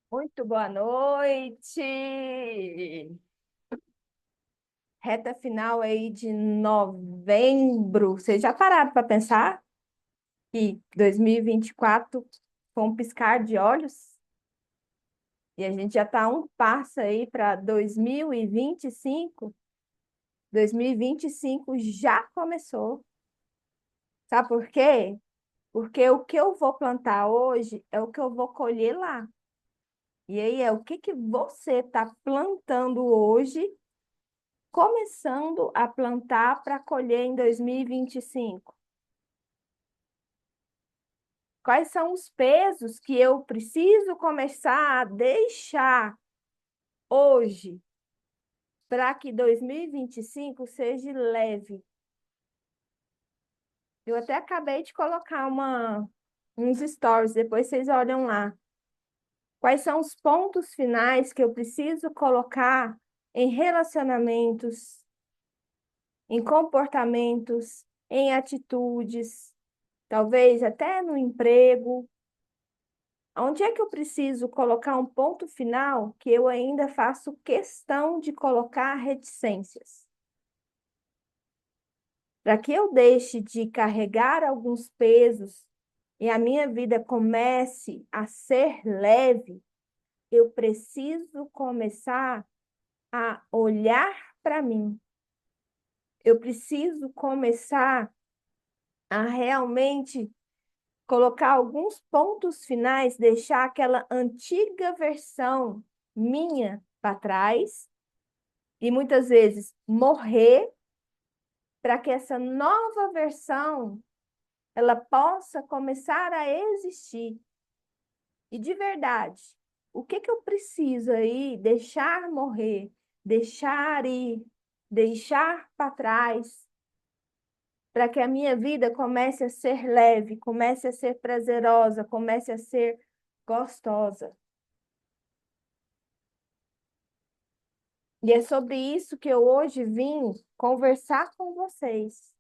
Muito boa noite. Reta final aí de novembro. Vocês já pararam para pensar que 2024 foi um piscar de olhos? E a gente já está um passo aí para 2025. 2025 já começou. Sabe por quê? Porque o que eu vou plantar hoje é o que eu vou colher lá. E aí é o que que você está plantando hoje, começando a plantar para colher em 2025? Quais são os pesos que eu preciso começar a deixar hoje para que 2025 seja leve? Eu até acabei de colocar uns stories, depois vocês olham lá. Quais são os pontos finais que eu preciso colocar em relacionamentos, em comportamentos, em atitudes, talvez até no emprego? Onde é que eu preciso colocar um ponto final que eu ainda faço questão de colocar reticências? Para que eu deixe de carregar alguns pesos e a minha vida comece a ser leve, eu preciso começar a olhar para mim. Eu preciso começar a realmente colocar alguns pontos finais, deixar aquela antiga versão minha para trás e muitas vezes morrer para que essa nova versão ela possa começar a existir. E de verdade, o que que eu preciso aí deixar morrer, deixar ir, deixar para trás, para que a minha vida comece a ser leve, comece a ser prazerosa, comece a ser gostosa. E é sobre isso que eu hoje vim conversar com vocês.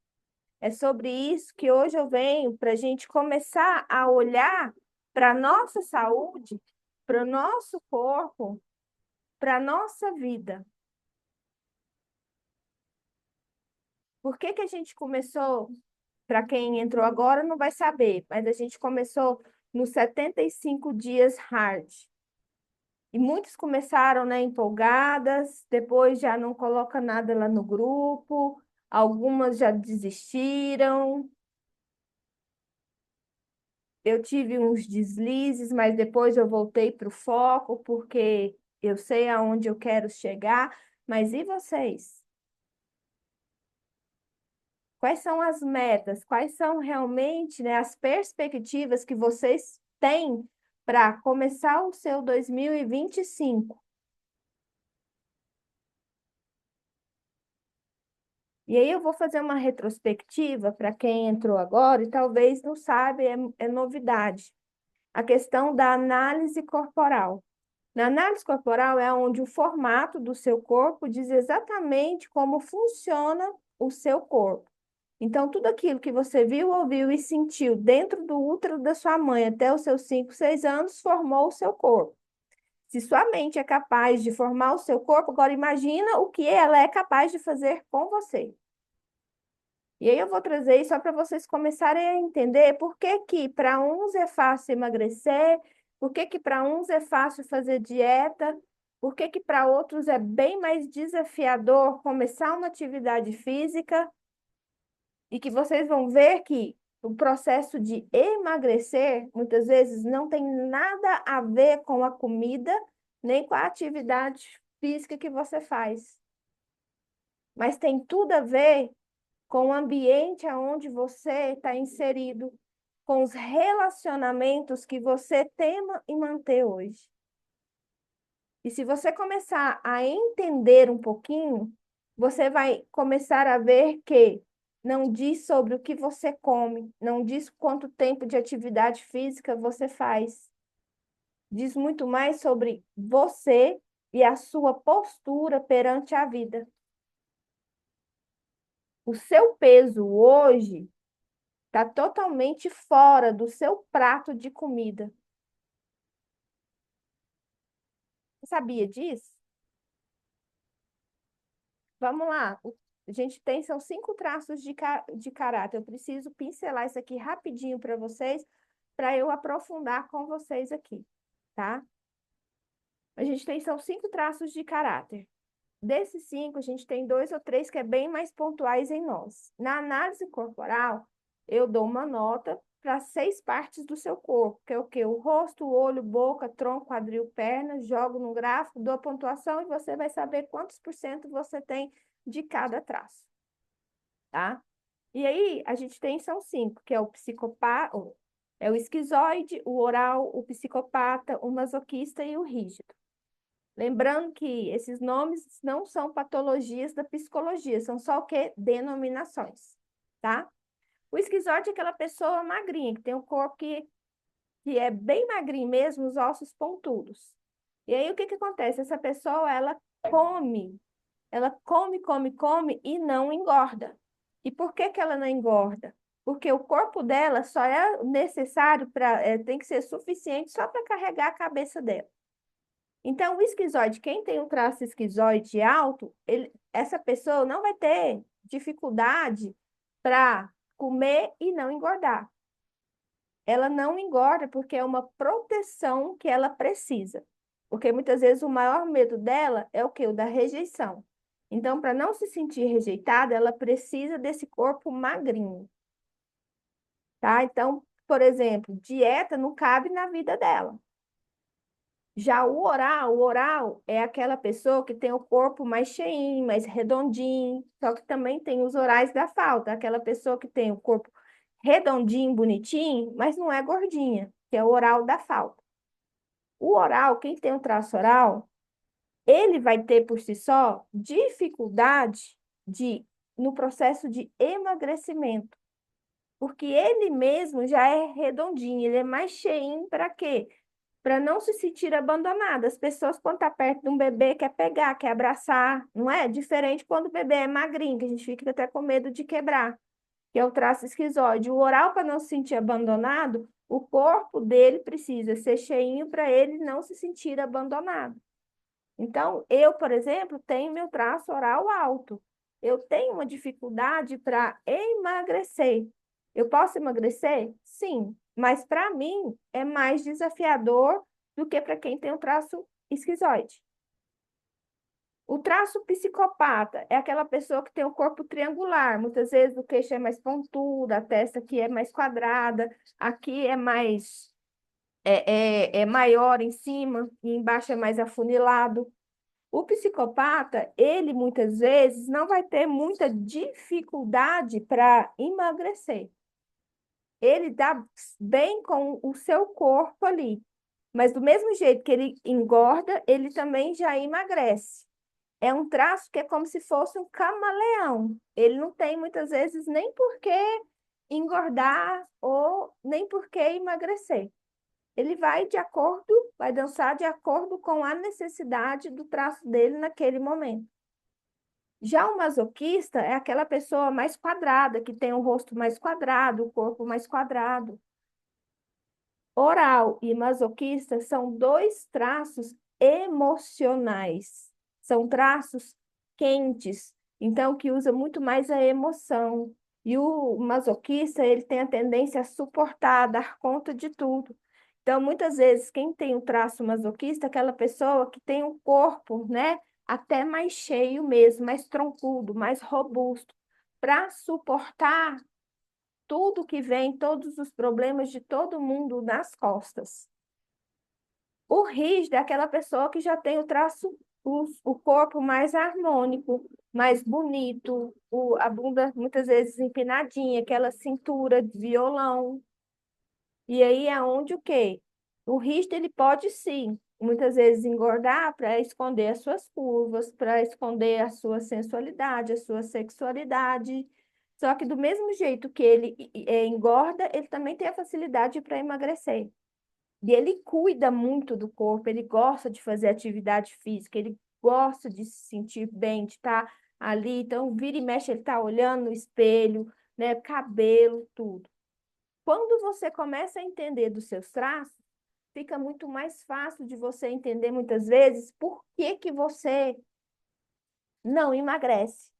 É sobre isso que hoje eu venho para a gente começar a olhar para a nossa saúde, para o nosso corpo, para a nossa vida. Por que que a gente começou? Para quem entrou agora não vai saber, mas a gente começou nos 75 dias hard. E muitos começaram, né, empolgadas, depois já não coloca nada lá no grupo, algumas já desistiram. Eu tive uns deslizes, mas depois eu voltei para o foco, porque eu sei aonde eu quero chegar. Mas e vocês? Quais são as metas? Quais são realmente, né, as perspectivas que vocês têm para começar o seu 2025? E aí eu vou fazer uma retrospectiva para quem entrou agora e talvez não sabe, é novidade. A questão da análise corporal. Na análise corporal é onde o formato do seu corpo diz exatamente como funciona o seu corpo. Então, tudo aquilo que você viu, ouviu e sentiu dentro do útero da sua mãe até os seus 5, 6 anos formou o seu corpo. Se sua mente é capaz de formar o seu corpo, agora imagina o que ela é capaz de fazer com você. E aí eu vou trazer isso só para vocês começarem a entender por que que para uns é fácil emagrecer, por que que para uns é fácil fazer dieta, por que que para outros é bem mais desafiador começar uma atividade física e que vocês vão ver que o processo de emagrecer muitas vezes não tem nada a ver com a comida nem com a atividade física que você faz, mas tem tudo a ver com o ambiente aonde você está inserido, com os relacionamentos que você tema em manter hoje. E se você começar a entender um pouquinho, você vai começar a ver que não diz sobre o que você come, não diz quanto tempo de atividade física você faz. Diz muito mais sobre você e a sua postura perante a vida. O seu peso hoje está totalmente fora do seu prato de comida. Você sabia disso? Vamos lá. A gente tem, são 5 traços de caráter. Eu preciso pincelar isso aqui rapidinho para vocês, para eu aprofundar com vocês aqui, tá? A gente tem, são 5 traços de caráter. Desses 5, a gente tem 2 ou 3 que é bem mais pontuais em nós. Na análise corporal, eu dou uma nota para 6 partes do seu corpo, que é o quê? O rosto, o olho, boca, tronco, quadril, pernas, jogo no gráfico, dou a pontuação e você vai saber quantos por cento você tem de cada traço, tá? E aí, a gente tem, são 5, que é o psicopata, é o esquizoide, o oral, o psicopata, o masoquista e o rígido. Lembrando que esses nomes não são patologias da psicologia, são só o quê? Denominações, tá? O esquizoide é aquela pessoa magrinha, que tem um corpo que é bem magrinho mesmo, os ossos pontudos. E aí, o que que acontece? Essa pessoa, ela come e não engorda. E por que que ela não engorda? Porque o corpo dela só é necessário tem que ser suficiente só para carregar a cabeça dela. Então, o esquizoide, quem tem um traço esquizoide alto, essa pessoa não vai ter dificuldade para comer e não engordar. Ela não engorda porque é uma proteção que ela precisa. Porque muitas vezes o maior medo dela é o quê? O da rejeição. Então, para não se sentir rejeitada, ela precisa desse corpo magrinho, tá? Então, por exemplo, dieta não cabe na vida dela. Já o oral é aquela pessoa que tem o corpo mais cheinho, mais redondinho, só que também tem os orais da falta, aquela pessoa que tem o corpo redondinho, bonitinho, mas não é gordinha, que é o oral da falta. O oral, quem tem o traço oral, ele vai ter por si só dificuldade no processo de emagrecimento, porque ele mesmo já é redondinho, ele é mais cheinho para quê? Para não se sentir abandonada. As pessoas, quando tá perto de um bebê, quer pegar, quer abraçar, não é? Diferente quando o bebê é magrinho, que a gente fica até com medo de quebrar, que é o traço esquizoide. O oral, para não se sentir abandonado, o corpo dele precisa ser cheinho para ele não se sentir abandonado. Então, eu, por exemplo, tenho meu traço oral alto. Eu tenho uma dificuldade para emagrecer. Eu posso emagrecer? Sim, mas para mim é mais desafiador do que para quem tem o traço esquizoide. O traço psicopata é aquela pessoa que tem o corpo triangular. Muitas vezes o queixo é mais pontudo, a testa aqui é mais quadrada, aqui é mais é maior em cima e embaixo é mais afunilado. O psicopata, ele muitas vezes não vai ter muita dificuldade para emagrecer. Ele dá bem com o seu corpo ali. Mas do mesmo jeito que ele engorda, ele também já emagrece. É um traço que é como se fosse um camaleão. Ele não tem muitas vezes nem por que engordar ou nem por que emagrecer. Ele vai dançar de acordo com a necessidade do traço dele naquele momento. Já o masoquista é aquela pessoa mais quadrada, que tem o rosto mais quadrado, o corpo mais quadrado. Oral e masoquista são 2 traços emocionais. São traços quentes, então que usa muito mais a emoção. E o masoquista, ele tem a tendência a suportar, a dar conta de tudo. Então, muitas vezes, quem tem o traço masoquista é aquela pessoa que tem um corpo, né, até mais cheio mesmo, mais troncudo, mais robusto, para suportar tudo que vem, todos os problemas de todo mundo nas costas. O rígido é aquela pessoa que já tem o traço, o corpo mais harmônico, mais bonito, a bunda muitas vezes empinadinha, aquela cintura de violão. E aí é onde o quê? O rígido ele pode sim, muitas vezes engordar para esconder as suas curvas, para esconder a sua sensualidade, a sua sexualidade. Só que do mesmo jeito que ele engorda, ele também tem a facilidade para emagrecer. E ele cuida muito do corpo, ele gosta de fazer atividade física, ele gosta de se sentir bem, de estar ali. Então, vira e mexe, ele está olhando no espelho, né? Cabelo, tudo. Quando você começa a entender dos seus traços, fica muito mais fácil de você entender muitas vezes por que que você não emagrece.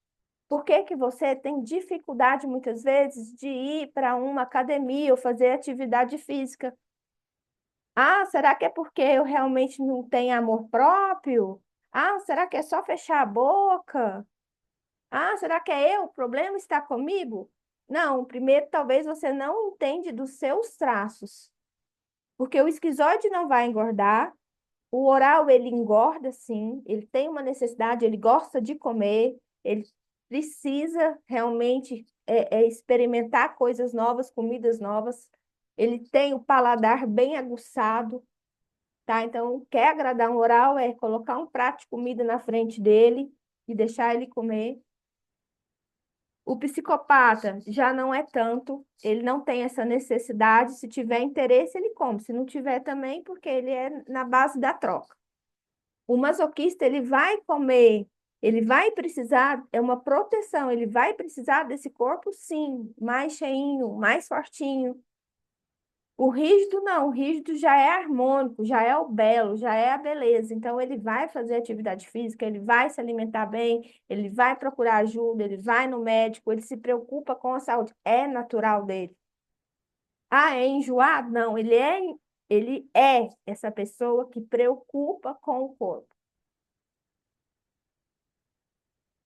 Por que que você tem dificuldade muitas vezes de ir para uma academia ou fazer atividade física? Ah, será que é porque eu realmente não tenho amor próprio? Ah, será que é só fechar a boca? Ah, será que é eu? O problema está comigo? Não, primeiro talvez você não entende dos seus traços, porque o esquizoide não vai engordar, o oral ele engorda sim, ele tem uma necessidade, ele gosta de comer, ele precisa realmente experimentar coisas novas, comidas novas, ele tem o paladar bem aguçado, tá? Então, quer agradar um oral é colocar um prato de comida na frente dele e deixar ele comer. O psicopata já não é tanto, ele não tem essa necessidade. Se tiver interesse, ele come. Se não tiver também, porque ele é na base da troca. O masoquista, ele vai comer, ele vai precisar, é uma proteção, ele vai precisar desse corpo, sim, mais cheinho, mais fortinho. O rígido não, o rígido já é harmônico, já é o belo, já é a beleza. Então, ele vai fazer atividade física, ele vai se alimentar bem, ele vai procurar ajuda, ele vai no médico, ele se preocupa com a saúde. É natural dele. Ah, é enjoado? Não, ele é essa pessoa que preocupa com o corpo.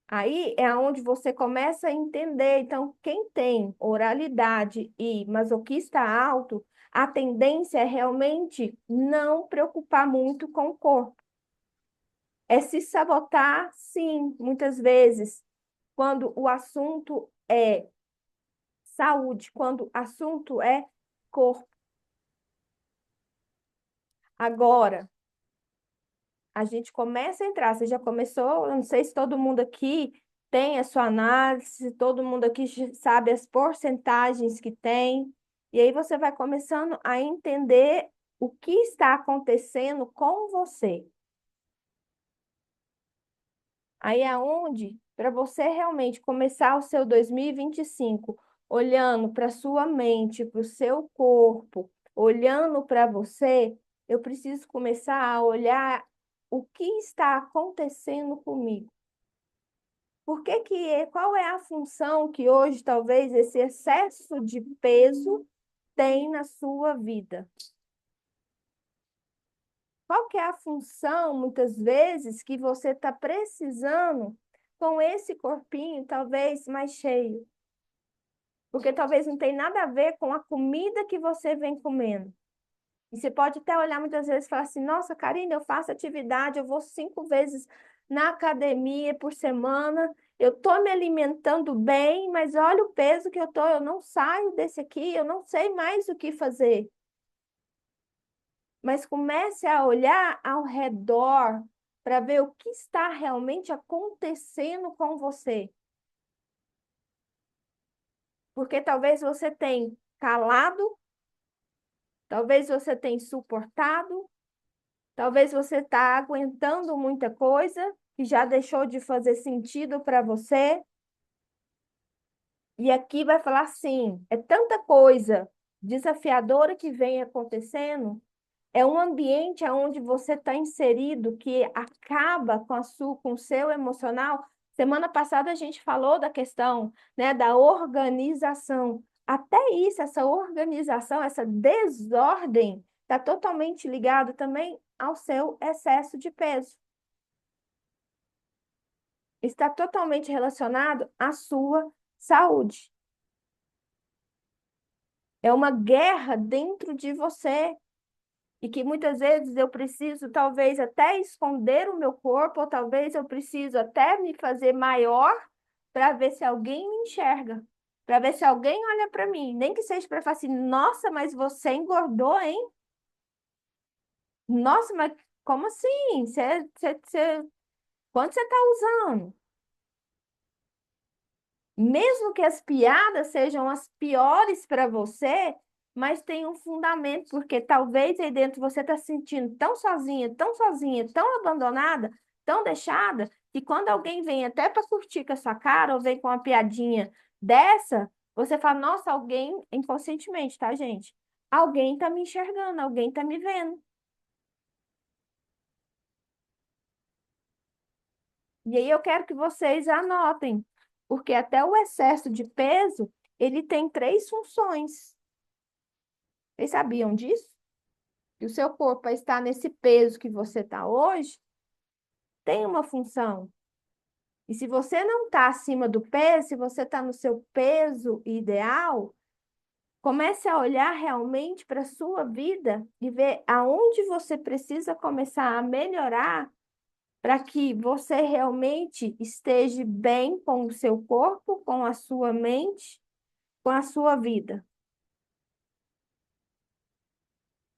Aí é onde você começa a entender. Então, quem tem oralidade e masoquista alto, a tendência é realmente não preocupar muito com o corpo. É se sabotar, sim, muitas vezes, quando o assunto é saúde, quando o assunto é corpo. Agora, a gente começa a entrar. Você já começou, eu não sei se todo mundo aqui tem a sua análise, se todo mundo aqui sabe as porcentagens que tem. E aí você vai começando a entender o que está acontecendo com você. Aí é onde, para você realmente começar o seu 2025 olhando para sua mente, para o seu corpo, olhando para você, eu preciso começar a olhar o que está acontecendo comigo. Qual é a função que hoje talvez esse excesso de peso tem na sua vida? Qual que é a função, muitas vezes, que você está precisando com esse corpinho talvez mais cheio? Porque talvez não tem nada a ver com a comida que você vem comendo. E você pode até olhar muitas vezes e falar assim, nossa, Karine, eu faço atividade, eu vou 5 vezes na academia por semana, eu estou me alimentando bem, mas olha o peso que eu estou, eu não saio desse aqui, eu não sei mais o que fazer. Mas comece a olhar ao redor para ver o que está realmente acontecendo com você. Porque talvez você tenha calado, talvez você tenha suportado, talvez você está aguentando muita coisa que já deixou de fazer sentido para você. E aqui vai falar assim, é tanta coisa desafiadora que vem acontecendo. É um ambiente onde você está inserido que acaba com o seu emocional. Semana passada a gente falou da questão, né, da organização. Até isso, essa organização, essa desordem, está totalmente ligado também ao seu excesso de peso. Está totalmente relacionado à sua saúde. É uma guerra dentro de você. E que muitas vezes eu preciso, talvez, até esconder o meu corpo, ou talvez eu preciso até me fazer maior para ver se alguém me enxerga, para ver se alguém olha para mim. Nem que seja para falar assim, nossa, mas você engordou, hein? Nossa, mas como assim? Quanto você está usando? Mesmo que as piadas sejam as piores para você, mas tem um fundamento, porque talvez aí dentro você está se sentindo tão sozinha, tão abandonada, tão deixada, que quando alguém vem até para curtir com a sua cara, ou vem com uma piadinha dessa, você fala, nossa, alguém, inconscientemente, tá, gente? alguém está me enxergando, alguém está me vendo. E aí eu quero que vocês anotem, porque até o excesso de peso, ele tem três funções. Vocês sabiam disso? Que o seu corpo, para estar nesse peso que você está hoje, tem uma função. E se você não está acima do peso, se você está no seu peso ideal, comece a olhar realmente para a sua vida e ver aonde você precisa começar a melhorar para que você realmente esteja bem com o seu corpo, com a sua mente, com a sua vida.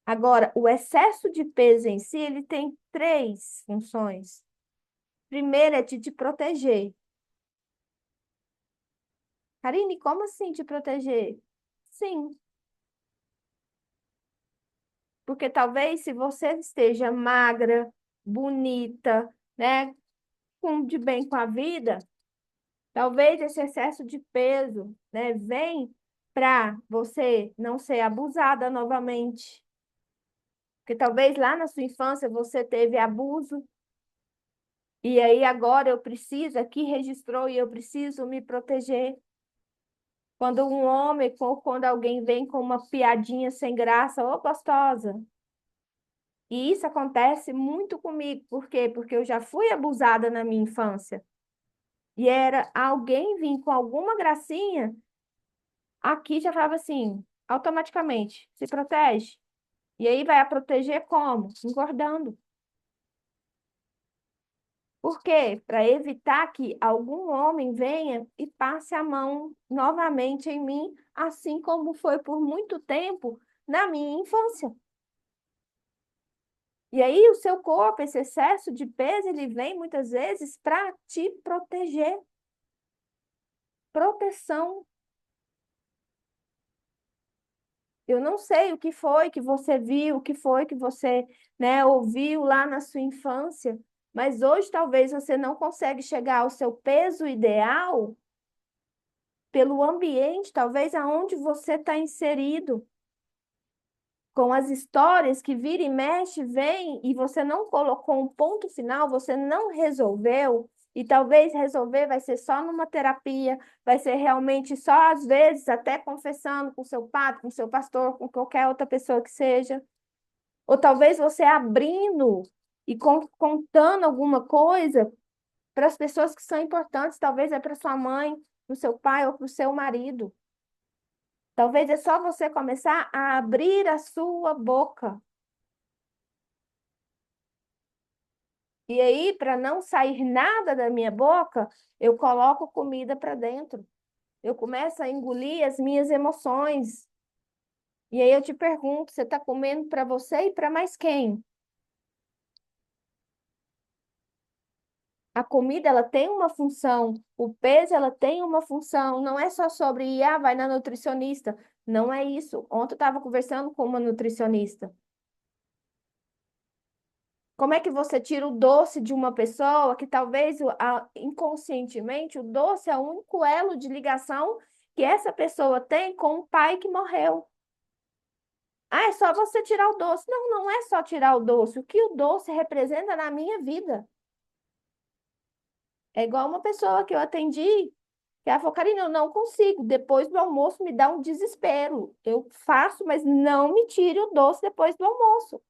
Agora, o excesso de peso em si, ele tem três funções. Primeiro é de te proteger. Karine, como assim te proteger? Sim, porque talvez se você esteja magra, bonita, né, com de bem com a vida, talvez esse excesso de peso, né, vem para você não ser abusada novamente. Porque talvez lá na sua infância você teve abuso, e aí agora eu preciso, aqui registrou e eu preciso me proteger. Quando um homem, ou quando alguém vem com uma piadinha sem graça, ô gostosa. E isso acontece muito comigo. Por quê? Porque eu já fui abusada na minha infância. E era alguém vir com alguma gracinha, aqui já falava assim, automaticamente, se protege. E aí vai a proteger como? Engordando. Por quê? Para evitar que algum homem venha e passe a mão novamente em mim, assim como foi por muito tempo na minha infância. E aí o seu corpo, esse excesso de peso, ele vem muitas vezes para te proteger. Proteção. Eu não sei o que foi que você viu, o que foi que você, né, ouviu lá na sua infância, mas hoje talvez você não consegue chegar ao seu peso ideal pelo ambiente, talvez aonde você está inserido, com as histórias que vira e mexe, vem e você não colocou um ponto final, você não resolveu, e talvez resolver vai ser só numa terapia, vai ser realmente só às vezes até confessando com seu padre, com seu pastor, com qualquer outra pessoa que seja. Ou talvez você abrindo e contando alguma coisa para as pessoas que são importantes, talvez é para sua mãe, para o seu pai ou para o seu marido. Talvez é só você começar a abrir a sua boca. E aí, para não sair nada da minha boca, eu coloco comida para dentro. Eu começo a engolir as minhas emoções. E aí eu te pergunto, você está comendo para você e para mais quem? A comida, ela tem uma função, o peso, ela tem uma função, não é só sobre ir, vai na nutricionista. Não é isso. Ontem eu estava conversando com uma nutricionista. Como é que você tira o doce de uma pessoa que talvez inconscientemente o doce é o único elo de ligação que essa pessoa tem com o pai que morreu? Ah, é só você tirar o doce. Não, não é só tirar o doce. O que o doce representa na minha vida? É igual uma pessoa que eu atendi, que ela falou, Karina, eu não consigo. Depois do almoço me dá um desespero. Eu faço, mas não me tire o doce depois do almoço.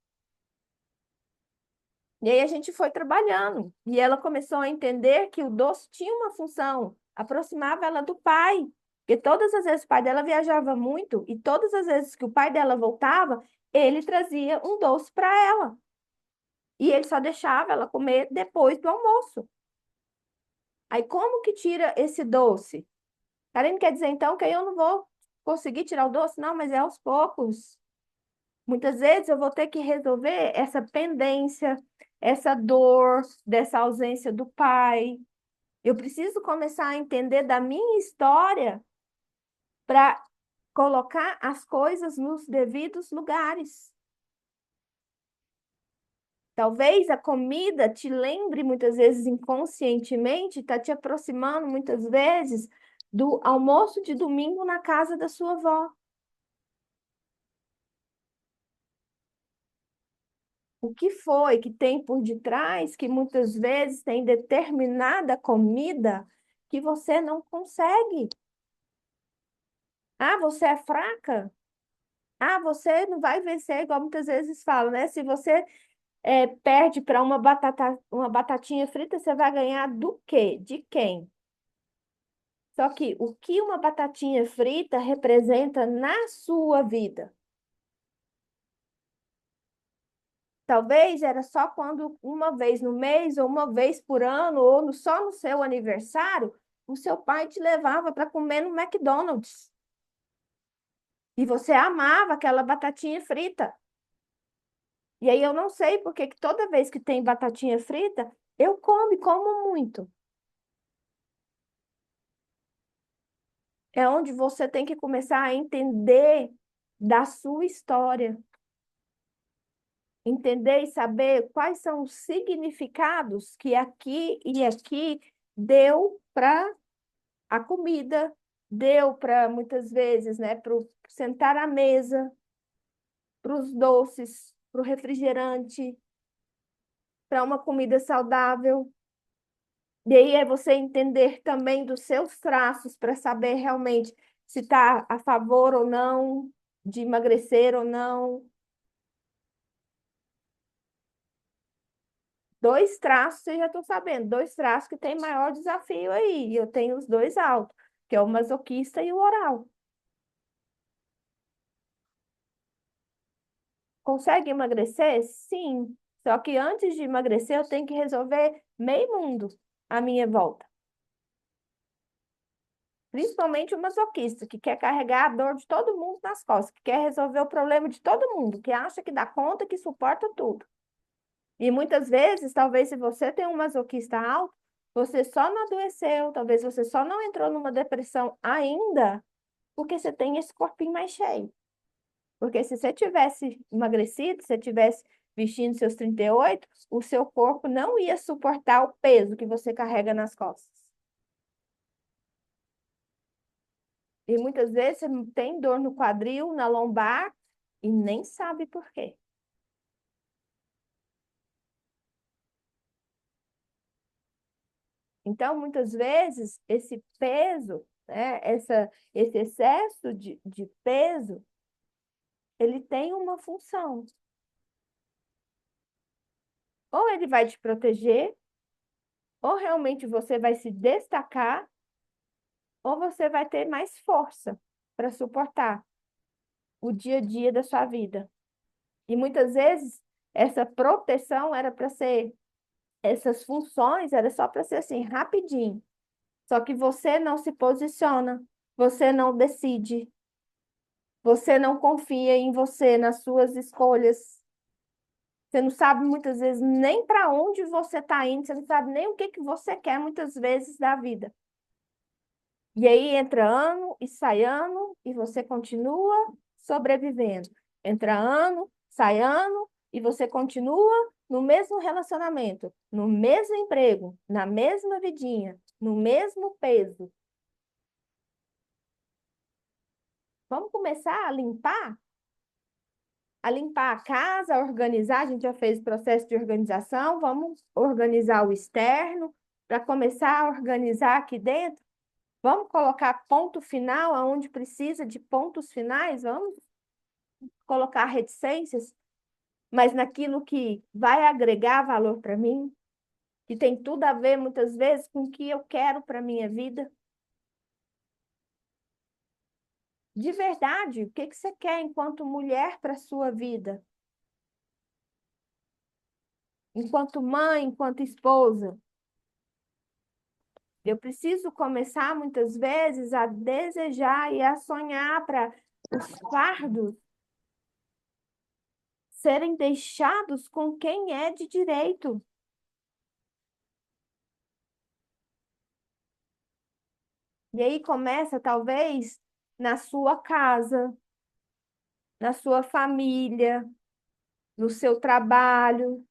E aí a gente foi trabalhando. E ela começou a entender que o doce tinha uma função, aproximava ela do pai. Porque todas as vezes o pai dela viajava muito, e todas as vezes que o pai dela voltava, ele trazia um doce para ela. E ele só deixava ela comer depois do almoço. Aí como que tira esse doce? Karine quer dizer então que aí eu não vou conseguir tirar o doce? Não, mas é aos poucos. Muitas vezes eu vou ter que resolver essa pendência, essa dor dessa ausência do pai. Eu preciso começar a entender da minha história para colocar as coisas nos devidos lugares. Talvez a comida te lembre muitas vezes inconscientemente, está te aproximando muitas vezes do almoço de domingo na casa da sua avó. O que foi que tem por detrás que muitas vezes tem determinada comida que você não consegue? Ah, você é fraca? Ah, você não vai vencer, igual muitas vezes falam, né? Se você perde para uma batatinha frita, você vai ganhar do quê? De quem? Só que o que uma batatinha frita representa na sua vida? Talvez era só quando uma vez no mês, ou uma vez por ano, ou só no seu aniversário, o seu pai te levava para comer no McDonald's. E você amava aquela batatinha frita. E aí eu não sei porque que toda vez que tem batatinha frita, eu como muito. É onde você tem que começar a entender da sua história, entender e saber quais são os significados que aqui e aqui deu para a comida, deu para muitas vezes, né, para sentar à mesa, para os doces, para o refrigerante, para uma comida saudável. E aí é você entender também dos seus traços para saber realmente se está a favor ou não de emagrecer ou não. Dois traços, você já estou sabendo, dois traços que tem maior desafio aí. E eu tenho os dois altos, que é o masoquista e o oral. Consegue emagrecer? Sim. Só que antes de emagrecer, eu tenho que resolver meio mundo à minha volta. Principalmente o masoquista, que quer carregar a dor de todo mundo nas costas, que quer resolver o problema de todo mundo, que acha que dá conta, que suporta tudo. E muitas vezes, talvez se você tem um masoquista alto, você só não adoeceu, talvez você só não entrou numa depressão ainda, porque você tem esse corpinho mais cheio. Porque se você tivesse emagrecido, se você tivesse vestindo seus 38, o seu corpo não ia suportar o peso que você carrega nas costas. E muitas vezes você tem dor no quadril, na lombar, e nem sabe por quê. Então, muitas vezes, esse peso, né, esse excesso de peso, ele tem uma função. Ou ele vai te proteger, ou realmente você vai se destacar, ou você vai ter mais força para suportar o dia a dia da sua vida. E muitas vezes essa proteção era para ser, essas funções era só para ser assim, rapidinho. Só que você não se posiciona, você não decide, você não confia em você, nas suas escolhas. Você não sabe muitas vezes nem para onde você está indo, você não sabe nem o que que você quer muitas vezes da vida. E aí entra ano e sai ano e você continua sobrevivendo. Entra ano, sai ano e você continua no mesmo relacionamento, no mesmo emprego, na mesma vidinha, no mesmo peso. Vamos começar a limpar a casa, a organizar. A gente já fez o processo de organização, vamos organizar o externo para começar a organizar aqui dentro. Vamos colocar ponto final aonde precisa de pontos finais, vamos colocar reticências, mas naquilo que vai agregar valor para mim, que tem tudo a ver muitas vezes com o que eu quero para minha vida. De verdade, o que que você quer enquanto mulher para a sua vida? Enquanto mãe, enquanto esposa? Eu preciso começar muitas vezes a desejar e a sonhar para os fardos serem deixados com quem é de direito. E aí começa, talvez, na sua casa, na sua família, no seu trabalho.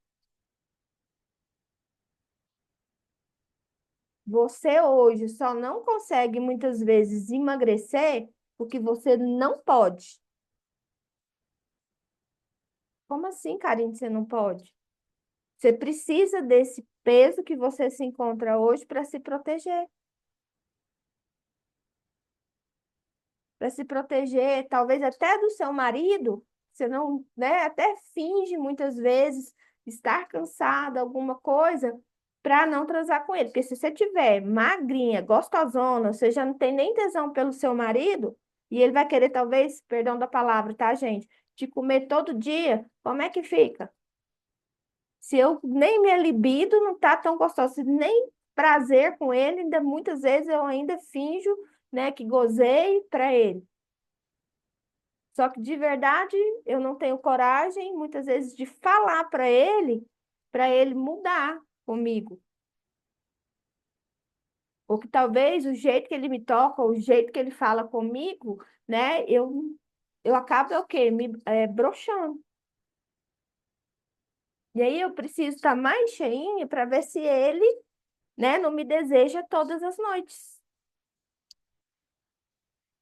Você hoje só não consegue muitas vezes emagrecer porque você não pode. Como assim, Karine, você não pode? Você precisa desse peso que você se encontra hoje para se proteger. Para se proteger, talvez até do seu marido, você não, né, até finge muitas vezes estar cansada, alguma coisa, para não transar com ele. Porque se você tiver magrinha, gostosona, você já não tem nem tesão pelo seu marido, e ele vai querer, talvez, perdão da palavra, tá, gente? Te comer todo dia, como é que fica? Se eu nem minha libido não tá tão gostosa, se nem prazer com ele, ainda muitas vezes eu ainda finjo, né, que gozei para ele. Só que de verdade eu não tenho coragem, muitas vezes, de falar para ele mudar comigo. Ou que talvez o jeito que ele me toca, o jeito que ele fala comigo, né, eu acabo o quê? Broxando. E aí eu preciso estar mais cheinha para ver se ele, né, não me deseja todas as noites.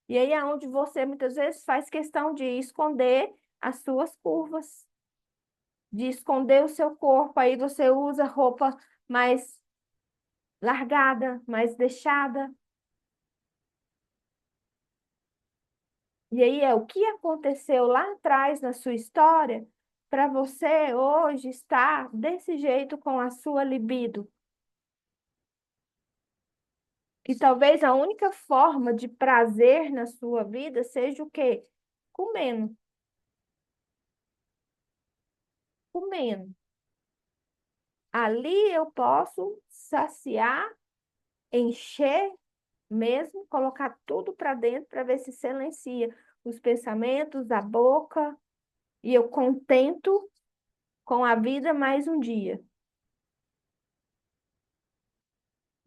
E aí é onde você muitas vezes faz questão de esconder as suas curvas, de esconder o seu corpo. Aí você usa roupa mais largada, mais deixada. E aí é o que aconteceu lá atrás na sua história para você hoje estar desse jeito com a sua libido. Que talvez a única forma de prazer na sua vida seja o quê? Comendo, comendo. Ali eu posso saciar, encher mesmo, colocar tudo para dentro para ver se silencia os pensamentos, a boca, e eu contento com a vida mais um dia.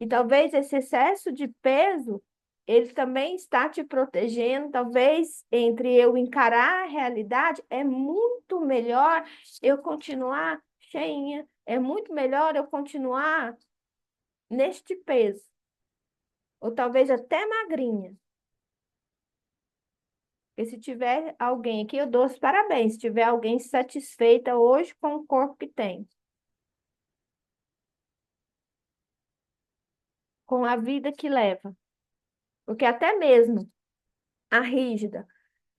E talvez esse excesso de peso, ele também está te protegendo. Talvez entre eu encarar a realidade, é muito melhor eu continuar cheinha, é muito melhor eu continuar neste peso, ou talvez até magrinha. Porque se tiver alguém aqui, eu dou os parabéns. Se tiver alguém satisfeita hoje com o corpo que tem, com a vida que leva. Porque até mesmo a rígida,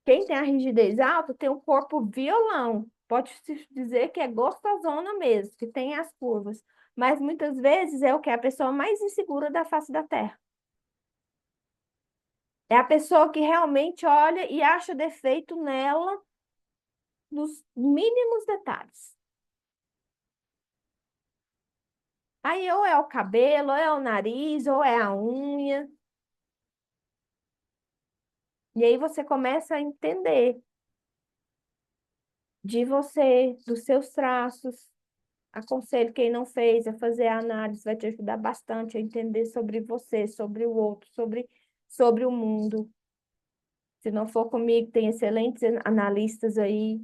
quem tem a rigidez alta tem um corpo violão. Pode se dizer que é gostosona mesmo, que tem as curvas. Mas muitas vezes é o que? A pessoa mais insegura da face da Terra. É a pessoa que realmente olha e acha defeito nela nos mínimos detalhes. Aí ou é o cabelo, ou é o nariz, ou é a unha. E aí você começa a entender de você, dos seus traços. Aconselho quem não fez a fazer a análise, vai te ajudar bastante a entender sobre você, sobre o outro, sobre o mundo. Se não for comigo, tem excelentes analistas aí.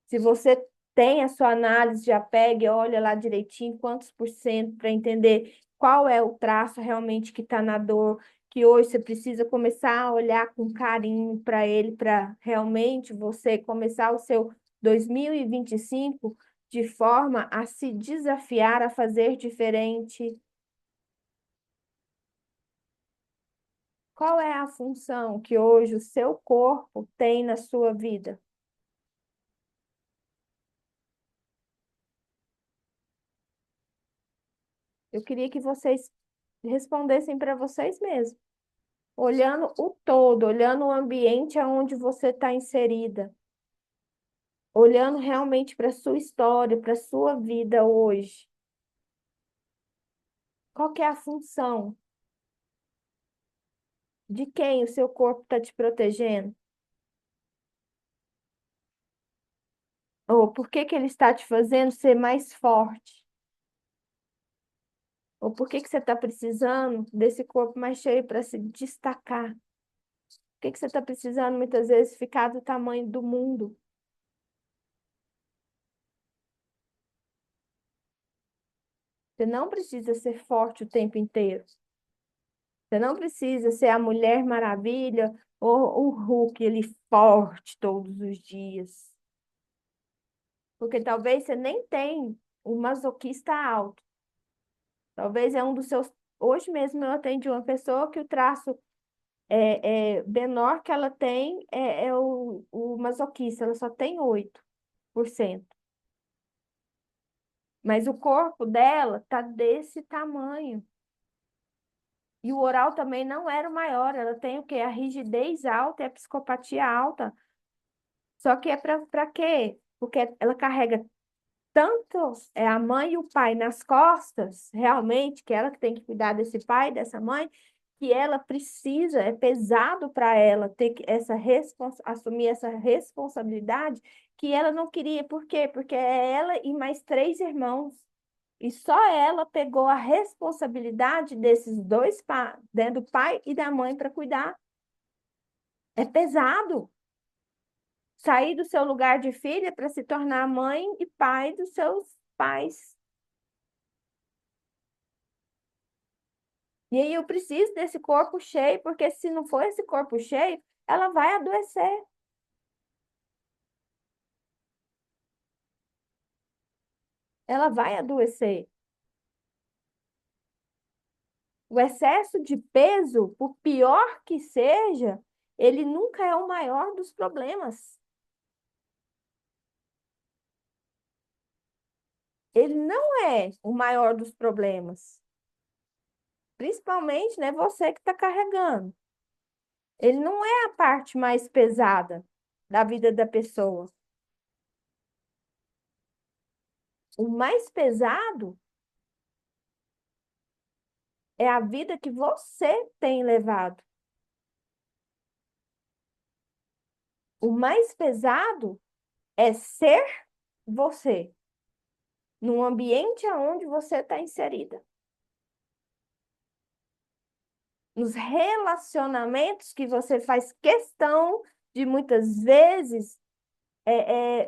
Se você tem a sua análise, já pega e olha lá direitinho quantos por cento para entender qual é o traço realmente que está na dor, que hoje você precisa começar a olhar com carinho para ele, para realmente você começar o seu 2025 de forma a se desafiar a fazer diferente. Qual é a função que hoje o seu corpo tem na sua vida? Eu queria que vocês respondessem para vocês mesmos, olhando o todo, olhando o ambiente aonde você está inserida, olhando realmente para a sua história, para a sua vida hoje. Qual que é a função? De quem o seu corpo está te protegendo? Ou por que que ele está te fazendo ser mais forte? Ou por que que você está precisando desse corpo mais cheio para se destacar? Por que que você está precisando muitas vezes ficar do tamanho do mundo? Você não precisa ser forte o tempo inteiro. Você não precisa ser a Mulher Maravilha ou o Hulk, ele forte todos os dias. Porque talvez você nem tenha o masoquista alto. Talvez é um dos seus. Hoje mesmo eu atendi uma pessoa que o traço menor que ela tem é o masoquista, ela só tem 8%. Mas o corpo dela tá desse tamanho. E o oral também não era o maior, ela tem o quê? A rigidez alta e a psicopatia alta. Só que é para quê? Porque ela carrega tanto a mãe e o pai nas costas, realmente, que ela que tem que cuidar desse pai, dessa mãe, que ela precisa, é pesado para ela ter assumir essa responsabilidade que ela não queria. Por quê? Porque é ela e mais 3 irmãos. E só ela pegou a responsabilidade desses dois, né, do pai e da mãe para cuidar. É pesado sair do seu lugar de filha para se tornar mãe e pai dos seus pais. E aí eu preciso desse corpo cheio, porque se não for esse corpo cheio, ela vai adoecer. Ela vai adoecer. O excesso de peso, por pior que seja, ele nunca é o maior dos problemas. Ele não é o maior dos problemas. Principalmente, né, você que está carregando. Ele não é a parte mais pesada da vida da pessoa. O mais pesado é a vida que você tem levado. O mais pesado é ser você, no ambiente onde você está inserida. Nos relacionamentos que você faz questão de muitas vezes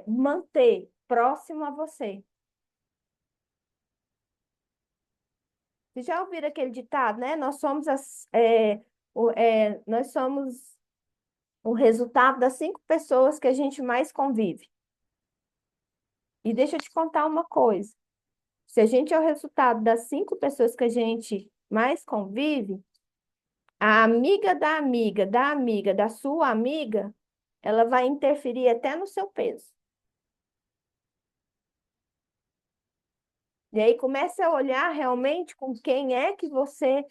manter próximo a você. Vocês já ouviram aquele ditado, né? Nós somos o resultado das 5 pessoas que a gente mais convive. E deixa eu te contar uma coisa. Se a gente é o resultado das 5 pessoas que a gente mais convive, a amiga da amiga, da amiga, da sua amiga, ela vai interferir até no seu peso. E aí comece a olhar realmente com quem é que você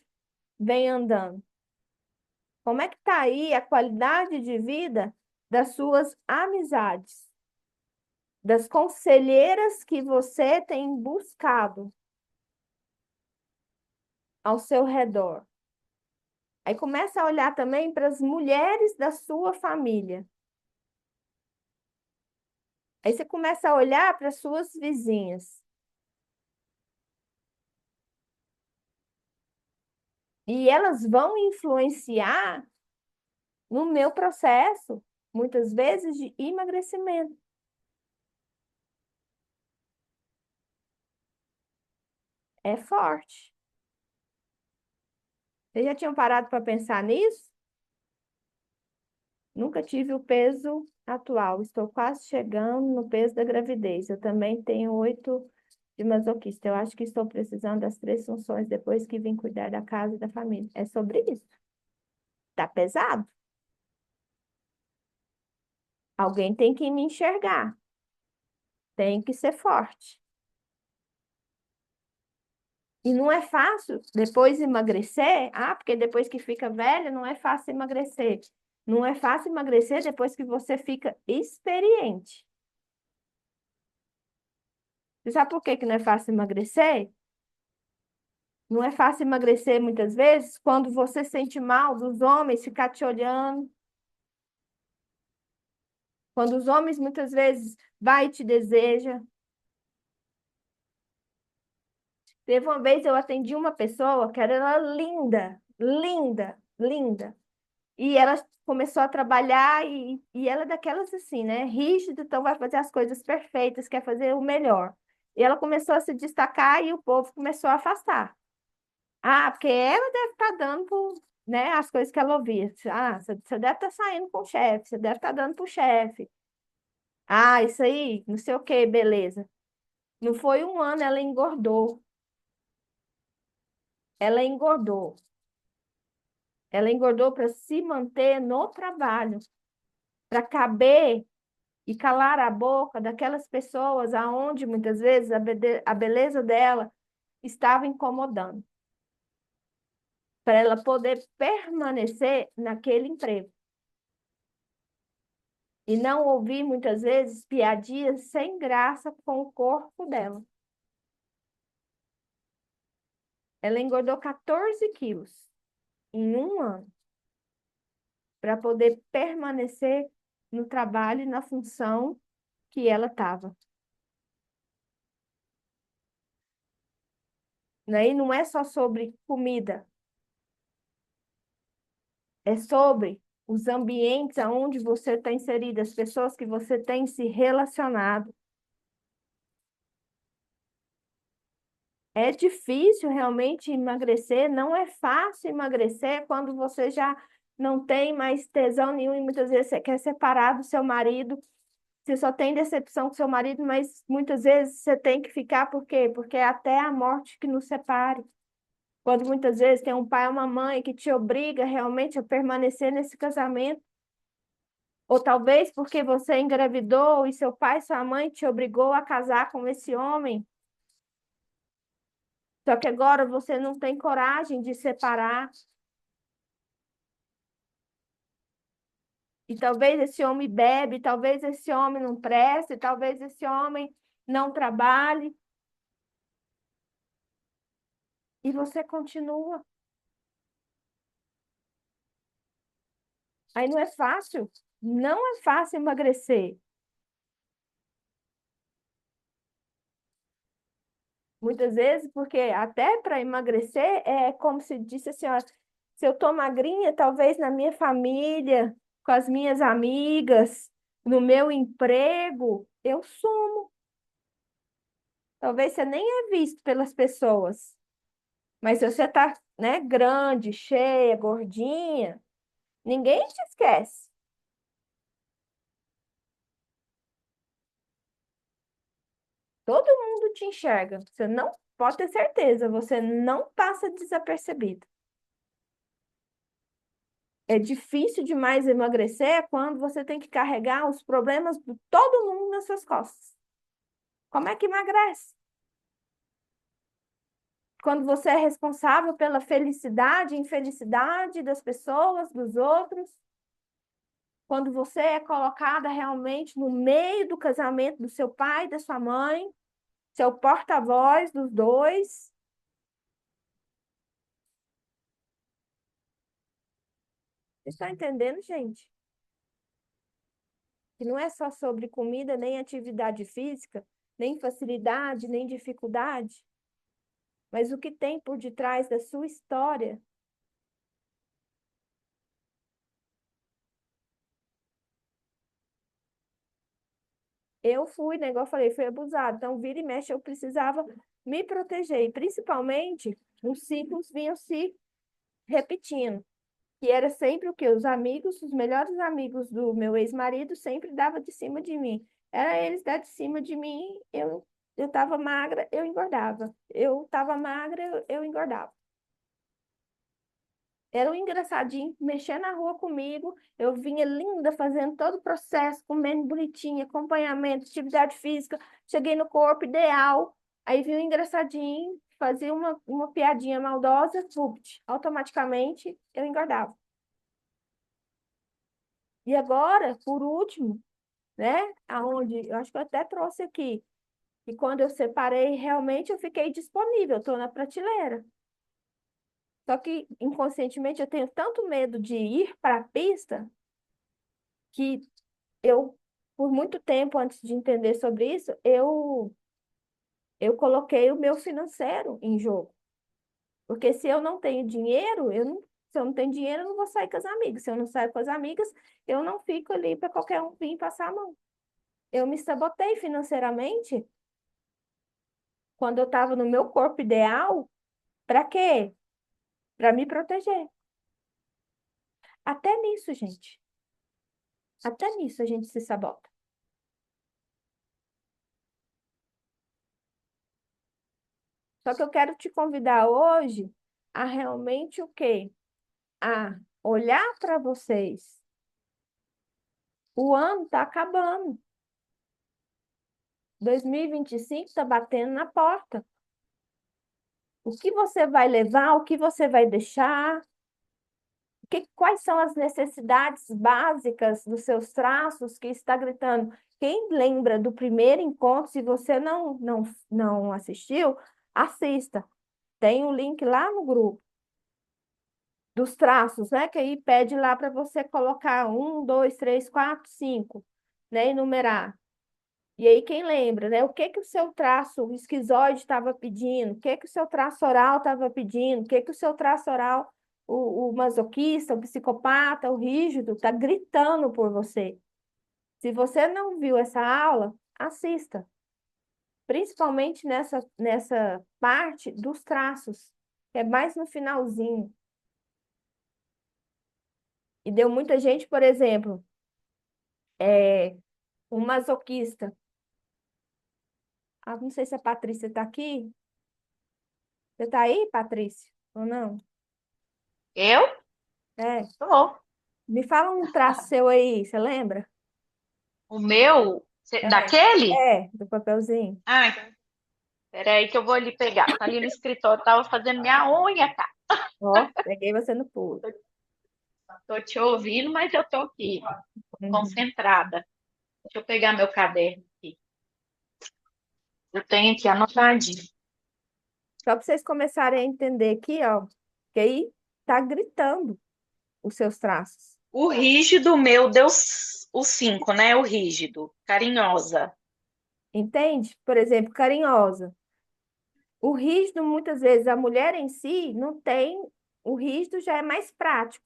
vem andando. Como é que está aí a qualidade de vida das suas amizades, das conselheiras que você tem buscado ao seu redor? Aí começa a olhar também para as mulheres da sua família. Aí você começa a olhar para as suas vizinhas. E elas vão influenciar no meu processo, muitas vezes, de emagrecimento. É forte. Vocês já tinham parado para pensar nisso? Nunca tive o peso atual. Estou quase chegando no peso da gravidez. Eu também tenho 8 de masoquista. Eu acho que estou precisando das 3 funções depois que vim cuidar da casa e da família. É sobre isso. Tá pesado? Alguém tem que me enxergar. Tem que ser forte. E não é fácil depois emagrecer. Ah, porque depois que fica velha, não é fácil emagrecer. Não é fácil emagrecer depois que você fica experiente. Você sabe por que que não é fácil emagrecer? Não é fácil emagrecer muitas vezes quando você sente mal dos homens ficar te olhando. Quando os homens muitas vezes vai e te deseja. Teve uma vez eu atendi uma pessoa que era linda, linda, linda. E ela começou a trabalhar e ela é daquelas assim, né? Rígida, então vai fazer as coisas perfeitas, quer fazer o melhor. E ela começou a se destacar e o povo começou a afastar. Ah, porque ela deve estar dando, né, as coisas que ela ouvia. Ah, você deve estar saindo com o chefe, você deve estar dando para o chefe. Ah, isso aí, não sei o que, beleza. Não foi um ano, ela engordou. Ela engordou. Ela engordou para se manter no trabalho, para caber e calar a boca daquelas pessoas aonde muitas vezes a beleza dela estava incomodando, para ela poder permanecer naquele emprego e não ouvir muitas vezes piadinhas sem graça com o corpo dela. Ela engordou 14 quilos em um ano para poder permanecer no trabalho e na função que ela estava. Né? E não é só sobre comida, é sobre os ambientes aonde você está inserido, as pessoas que você tem se relacionado. É difícil realmente emagrecer, não é fácil emagrecer quando você já não tem mais tesão nenhum e muitas vezes você quer separar do seu marido, você só tem decepção com seu marido, mas muitas vezes você tem que ficar, por quê? Porque é até a morte que nos separe. Quando muitas vezes tem um pai ou uma mãe que te obriga realmente a permanecer nesse casamento, ou talvez porque você engravidou e seu pai, sua mãe te obrigou a casar com esse homem, só que agora você não tem coragem de separar. E talvez esse homem bebe, talvez esse homem não preste, talvez esse homem não trabalhe, e você continua. Aí não é fácil, não é fácil emagrecer. Muitas vezes, porque até para emagrecer é como se disse assim, ó, se eu tô magrinha, talvez na minha família, com as minhas amigas, no meu emprego, eu sumo. Talvez você nem é visto pelas pessoas, mas se você tá, né, grande, cheia, gordinha, ninguém te esquece. Todo mundo te enxerga. Você não pode ter certeza, você não passa desapercebido. É difícil demais emagrecer quando você tem que carregar os problemas de todo mundo nas suas costas. Como é que emagrece? Quando você é responsável pela felicidade e infelicidade das pessoas, dos outros, quando você é colocada realmente no meio do casamento do seu pai e da sua mãe, seu porta-voz dos dois. Vocês estão entendendo, gente? Que não é só sobre comida, nem atividade física, nem facilidade, nem dificuldade, mas o que tem por detrás da sua história. Eu fui, né, igual eu falei, fui abusada. Então, vira e mexe, eu precisava me proteger. E, principalmente, os ciclos vinham se repetindo. Que era sempre o quê? Os amigos, os melhores amigos do meu ex-marido sempre davam de cima de mim. Era eles dar de cima de mim, eu estava magra, eu engordava. Eu estava magra, eu engordava. Era um engraçadinho, mexer na rua comigo. Eu vinha linda, fazendo todo o processo, comendo bonitinha, acompanhamento, atividade física. Cheguei no corpo ideal. Aí vinha um engraçadinho, fazia uma piadinha maldosa, fupt, automaticamente eu engordava. E agora, por último, né, aonde eu acho que eu até trouxe aqui, que quando eu separei, realmente eu fiquei disponível, estou na prateleira. Só que inconscientemente eu tenho tanto medo de ir para a pista que eu, por muito tempo antes de entender sobre isso, eu coloquei o meu financeiro em jogo. Porque se eu não tenho dinheiro, se eu não tenho dinheiro, eu não vou sair com as amigas. Se eu não saio com as amigas, eu não fico ali para qualquer um vir passar a mão. Eu me sabotei financeiramente quando eu estava no meu corpo ideal. Para quê? para me proteger. Até nisso, gente. Até nisso a gente se sabota. Só que eu quero te convidar hoje a realmente o quê? A olhar para vocês. O ano está acabando. 2025 está batendo na porta. O que você vai levar, o que você vai deixar, quais são as necessidades básicas dos seus traços que está gritando? Quem lembra do primeiro encontro, se você não assistiu, assista. Tem um link lá no grupo dos traços, né? Que aí pede lá para você colocar 1, 2, 3, 4, 5, né? Enumerar. E aí, quem lembra, né? O que que o seu traço esquizoide estava pedindo? O que que o seu traço oral estava pedindo? O que que o seu traço oral, o masoquista, o psicopata, o rígido, está gritando por você? Se você não viu essa aula, assista. Principalmente nessa parte dos traços, que é mais no finalzinho. E deu muita gente, por exemplo, um masoquista. Ah, não sei se a Patrícia está aqui. Você está aí, Patrícia? Ou não? Eu? É. Tô. Me fala um traço seu aí, você lembra? O meu? É. Daquele? Do papelzinho. Ah, então, peraí que eu vou ali pegar. Tá ali no escritório, tava fazendo minha unha, tá? Ó, peguei você no pulo. Tô te ouvindo, mas eu tô aqui, Uhum. concentrada. Deixa eu pegar meu caderno aqui. Eu tenho aqui anotadinho. Só para vocês começarem a entender aqui, ó, que aí tá gritando os seus traços. O rígido meu deu o 5, né? O rígido. Carinhosa. Entende? Por exemplo, carinhosa. O rígido, muitas vezes, a mulher em si não tem. O rígido já é mais prático.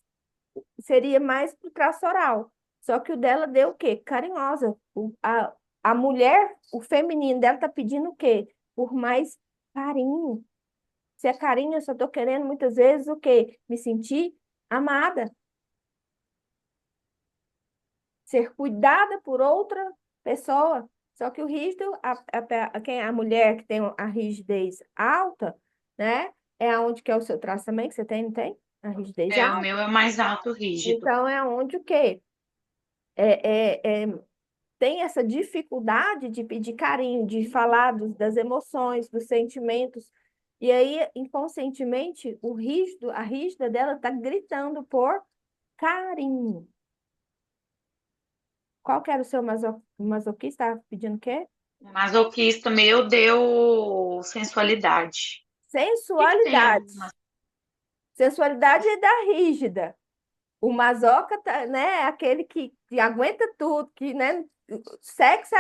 Seria mais pro traço oral. Só que o dela deu o quê? Carinhosa. A mulher, o feminino dela tá pedindo o quê? Por mais carinho. Se é carinho, eu só tô querendo muitas vezes o quê? Me sentir amada, ser cuidada por outra pessoa. Só que o rígido, a mulher que tem a rigidez alta, né? É aonde que é o seu traço também, que você tem, não tem? A rigidez É, o alta. meu é mais alto rígido. Então, é onde o quê? É, tem essa dificuldade de pedir carinho, de falar das emoções, dos sentimentos. E aí, inconscientemente, a rígida dela está gritando por carinho. Qual que era o seu masoquista? Estava pedindo o quê? O masoquista meu deu sensualidade. Que tem Sensualidade. algumas. Sensualidade é da rígida. O masoca, né, é aquele que aguenta tudo, que, né, sexo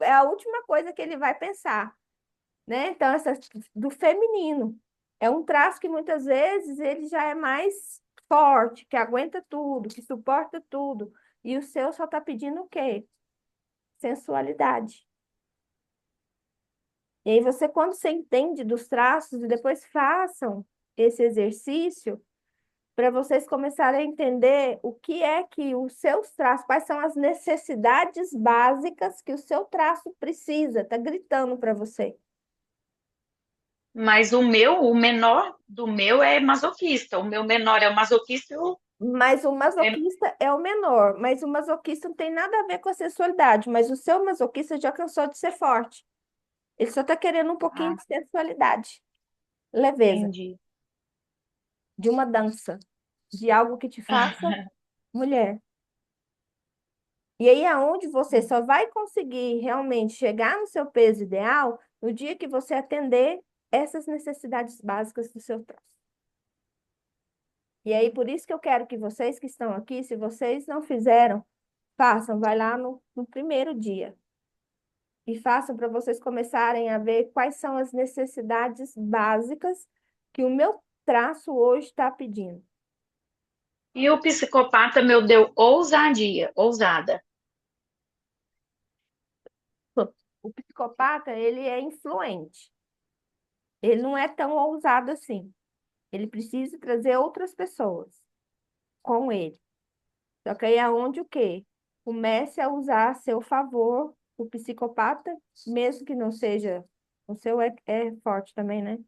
é a última coisa que ele vai pensar. Né? Então, do feminino. É um traço que muitas vezes ele já é mais forte, que aguenta tudo, que suporta tudo. E o seu só está pedindo o quê? Sensualidade. E aí você, quando você entende dos traços, e depois façam esse exercício para vocês começarem a entender o que é que os seus traços, quais são as necessidades básicas que o seu traço precisa, está gritando para você. Mas o meu, o menor do meu é masoquista. O meu menor é o masoquista e o Mas o é, masoquista é o menor, mas o masoquista não tem nada a ver com a sensualidade, mas o seu masoquista já cansou de ser forte. Ele só está querendo um pouquinho ah, de sensualidade, leveza, entendi. de uma dança, de algo que te faça mulher. E aí é onde você só vai conseguir realmente chegar no seu peso ideal no dia que você atender essas necessidades básicas do seu traço. E aí, por isso que eu quero que vocês que estão aqui, se vocês não fizeram, façam, vai lá no primeiro dia. E façam para vocês começarem a ver quais são as necessidades básicas que o meu traço hoje está pedindo. E o psicopata meu deu ousadia, ousada. O psicopata, ele é influente. Ele não é tão ousado assim. Ele precisa trazer outras pessoas com ele. Só que aí é onde o quê? Comece a usar a seu favor o psicopata, mesmo que não seja. O seu é forte também, né?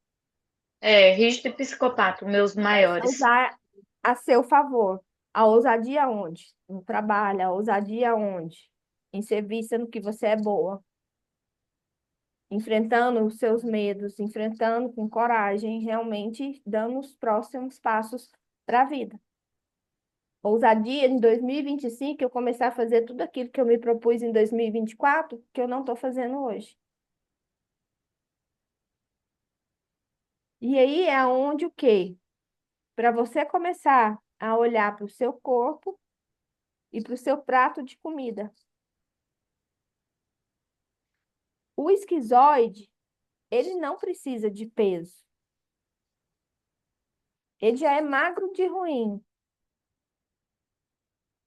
É, rígido e psicopata, meus Comece a maiores. usar a seu favor. A ousadia onde? No trabalho, a ousadia onde? Em ser vista no que você é boa. Enfrentando os seus medos, enfrentando com coragem, realmente dando os próximos passos para a vida. Ousadia em 2025, eu começar a fazer tudo aquilo que eu me propus em 2024, que eu não estou fazendo hoje. E aí é onde o quê? Para você começar a olhar para o seu corpo e para o seu prato de comida. O esquizoide, ele não precisa de peso. Ele já é magro de ruim.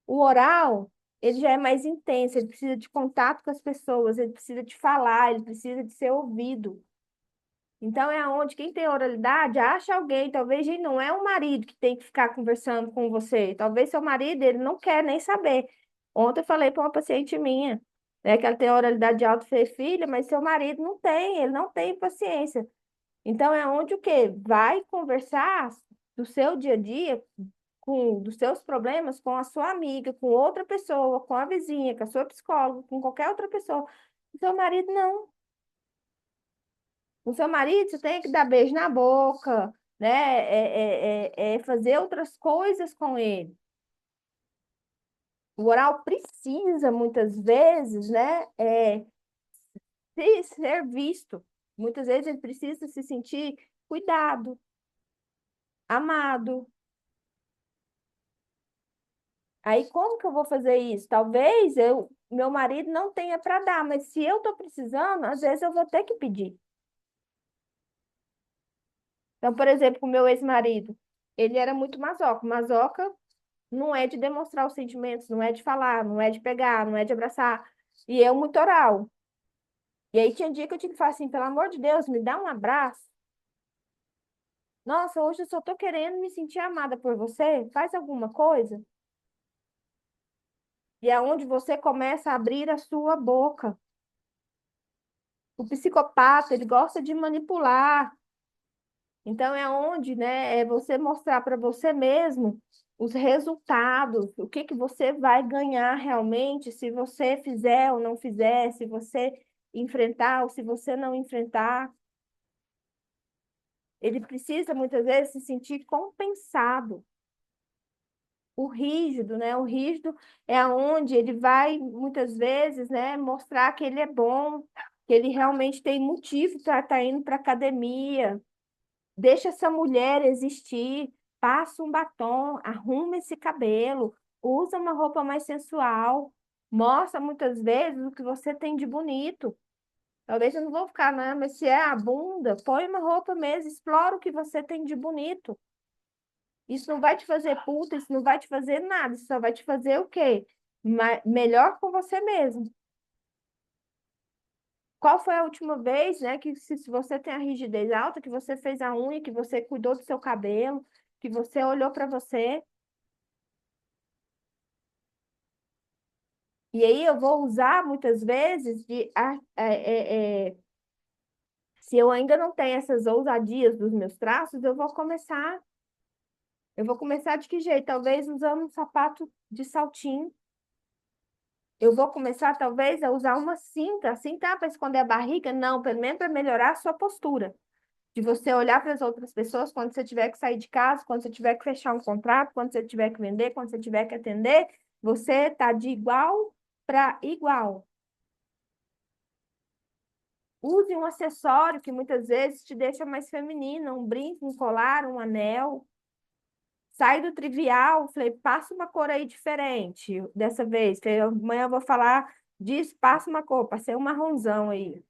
O oral, ele já é mais intenso, ele precisa de contato com as pessoas, ele precisa de falar, ele precisa de ser ouvido. Então é onde quem tem oralidade acha alguém, talvez ele não é o marido que tem que ficar conversando com você, talvez seu marido ele não quer nem saber. Ontem eu falei para uma paciente minha, né, que ela tem oralidade alta, falei, filha, mas seu marido não tem, ele não tem paciência. Então é onde o quê? Vai conversar do seu dia a dia, dos seus problemas com a sua amiga, com outra pessoa, com a vizinha, com a sua psicóloga, com qualquer outra pessoa. O seu marido não. O seu marido, você tem que dar beijo na boca, né? É fazer outras coisas com ele. O oral precisa, muitas vezes, né? Ser visto. Muitas vezes ele precisa se sentir cuidado, amado. Aí, como que eu vou fazer isso? Talvez meu marido não tenha para dar, mas se eu estou precisando, às vezes eu vou ter que pedir. Então, por exemplo, o meu ex-marido, ele era muito masoca. Masoca não é de demonstrar os sentimentos, não é de falar, não é de pegar, não é de abraçar. E eu muito oral. E aí tinha dia que eu tinha que falar assim, pelo amor de Deus, me dá um abraço. Nossa, hoje eu só tô querendo me sentir amada por você. Faz alguma coisa. E é onde você começa a abrir a sua boca. O psicopata, ele gosta de manipular. Então é onde, né, é você mostrar para você mesmo os resultados, o que que você vai ganhar realmente se você fizer ou não fizer, se você enfrentar ou se você não enfrentar. Ele precisa muitas vezes se sentir compensado. O rígido, né? O rígido é onde ele vai muitas vezes, né, mostrar que ele é bom, que ele realmente tem motivo para estar indo para academia. Deixa essa mulher existir, passa um batom, arruma esse cabelo, usa uma roupa mais sensual, mostra muitas vezes o que você tem de bonito. Talvez eu não vou ficar, não, mas se é a bunda, põe uma roupa mesmo, explora o que você tem de bonito. Isso não vai te fazer puta, isso não vai te fazer nada, isso só vai te fazer o quê? Melhor com você mesmo. Qual foi a última vez, né, que se você tem a rigidez alta, que você fez a unha, que você cuidou do seu cabelo, que você olhou para você? E aí eu vou usar muitas vezes se eu ainda não tenho essas ousadias dos meus traços, eu vou começar. Eu vou começar de que jeito? Talvez usando um sapato de saltinho. Eu vou começar, talvez, a usar uma cinta. Cinta para esconder a barriga? Não, pelo menos para melhorar a sua postura. De você olhar para as outras pessoas quando você tiver que sair de casa, quando você tiver que fechar um contrato, quando você tiver que vender, quando você tiver que atender, você tá de igual para igual. Use um acessório que muitas vezes te deixa mais feminina, um brinco, um colar, um anel. Sai do trivial, falei, passa uma cor aí diferente dessa vez. Falei, amanhã eu vou falar disso, passa uma cor, passei um marronzão aí,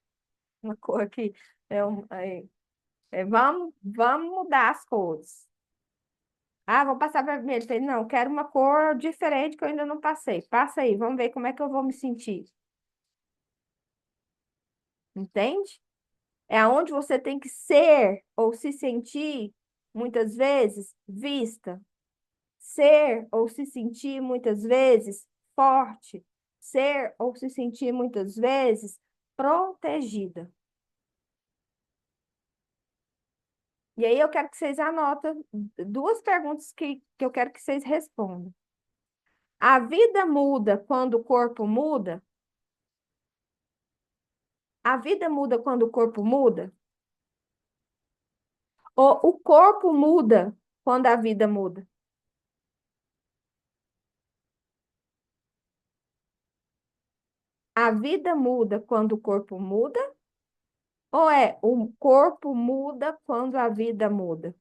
uma cor aqui. Vamos mudar as cores. Ah, vou passar vermelho. Falei, não, quero uma cor diferente que eu ainda não passei. Passa aí, vamos ver como é que eu vou me sentir. Entende? É aonde você tem que ser ou se sentir muitas vezes vista. Ser ou se sentir muitas vezes forte. Ser ou se sentir muitas vezes protegida. E aí eu quero que vocês anotem duas perguntas que eu quero que vocês respondam. A vida muda quando o corpo muda? A vida muda quando o corpo muda? Ou o corpo muda quando a vida muda? A vida muda quando o corpo muda? Ou é o corpo muda quando a vida muda?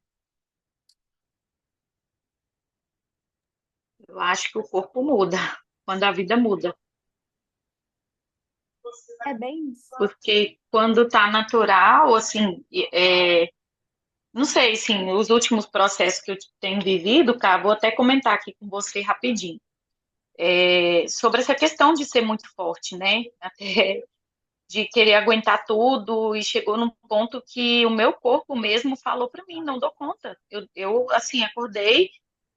Eu acho que o corpo muda quando a vida muda. É bem isso. Porque quando tá natural, assim, não sei, assim, os últimos processos que eu tenho vivido, cara, vou até comentar aqui com você rapidinho. Sobre essa questão de ser muito forte, né? Até de querer aguentar tudo e chegou num ponto que o meu corpo mesmo falou para mim, não dou conta. Eu assim, acordei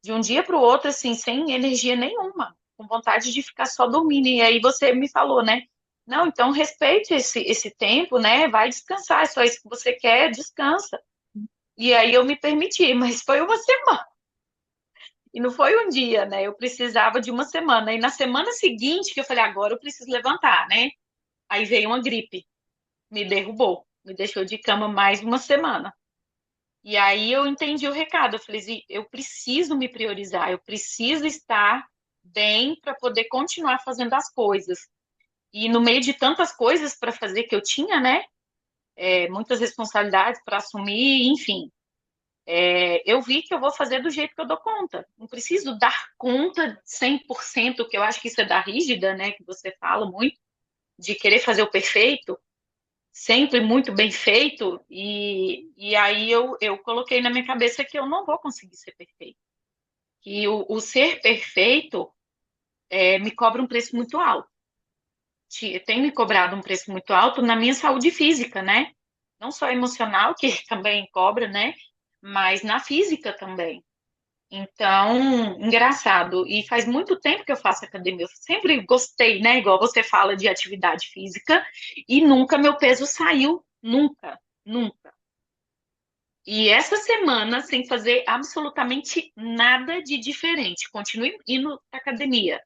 de um dia para o outro, assim, sem energia nenhuma, com vontade de ficar só dormindo. E aí você me falou, né? Não, então respeite esse tempo, né? Vai descansar, é só isso que você quer, descansa. E aí eu me permiti, mas foi uma semana. E não foi um dia, né? Eu precisava de uma semana. E na semana seguinte que eu falei, agora eu preciso levantar, né? Aí veio uma gripe, me derrubou, me deixou de cama mais uma semana. E aí eu entendi o recado. Eu falei, eu preciso me priorizar, eu preciso estar bem para poder continuar fazendo as coisas. E no meio de tantas coisas para fazer que eu tinha, né? Muitas responsabilidades para assumir, enfim. Eu vi que eu vou fazer do jeito que eu dou conta. Não preciso dar conta 100%, que eu acho que isso é da rígida, né? Que você fala muito, de querer fazer o perfeito sempre muito bem feito, e aí eu coloquei na minha cabeça que eu não vou conseguir ser perfeito. Que o ser perfeito me cobra um preço muito alto. Tem me cobrado um preço muito alto na minha saúde física, né? Não só emocional, que também cobra, né? Mas na física também. Então, engraçado. E faz muito tempo que eu faço academia. Eu sempre gostei, né? Igual você fala de atividade física, e nunca meu peso saiu. Nunca, nunca. E essa semana, sem fazer absolutamente nada de diferente, continuei indo para academia.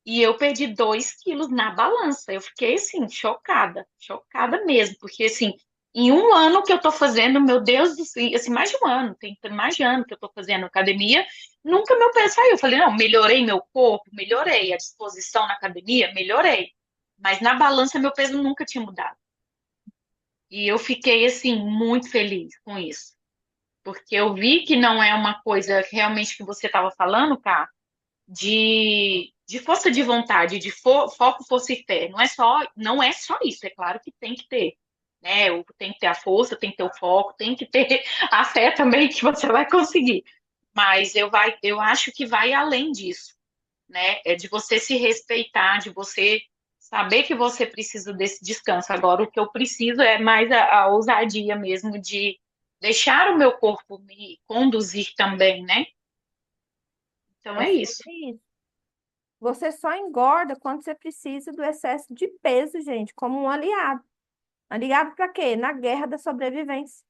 E eu perdi 2 quilos na balança. Eu fiquei, assim, chocada, chocada mesmo, porque, assim, em um ano que eu tô fazendo, meu Deus do céu, assim, mais de um ano, tem mais de ano que eu tô fazendo academia, nunca meu peso saiu. Eu falei, não, melhorei meu corpo, melhorei a disposição na academia, melhorei. Mas na balança, meu peso nunca tinha mudado. E eu fiquei, assim, muito feliz com isso. Porque eu vi que não é uma coisa realmente que você estava falando, cara, de força de vontade, de foco, força e fé. Não é só isso, é claro que tem que ter. Né? Tem que ter a força, tem que ter o foco, tem que ter a fé também que você vai conseguir. Mas eu acho que vai além disso, né? É de você se respeitar, de você saber que você precisa desse descanso. Agora, o que eu preciso é mais a ousadia mesmo de deixar o meu corpo me conduzir também, né? Então É é isso. sobre isso. Você só engorda quando você precisa do excesso de peso, gente, como um aliado. Aliado para quê? Na guerra da sobrevivência.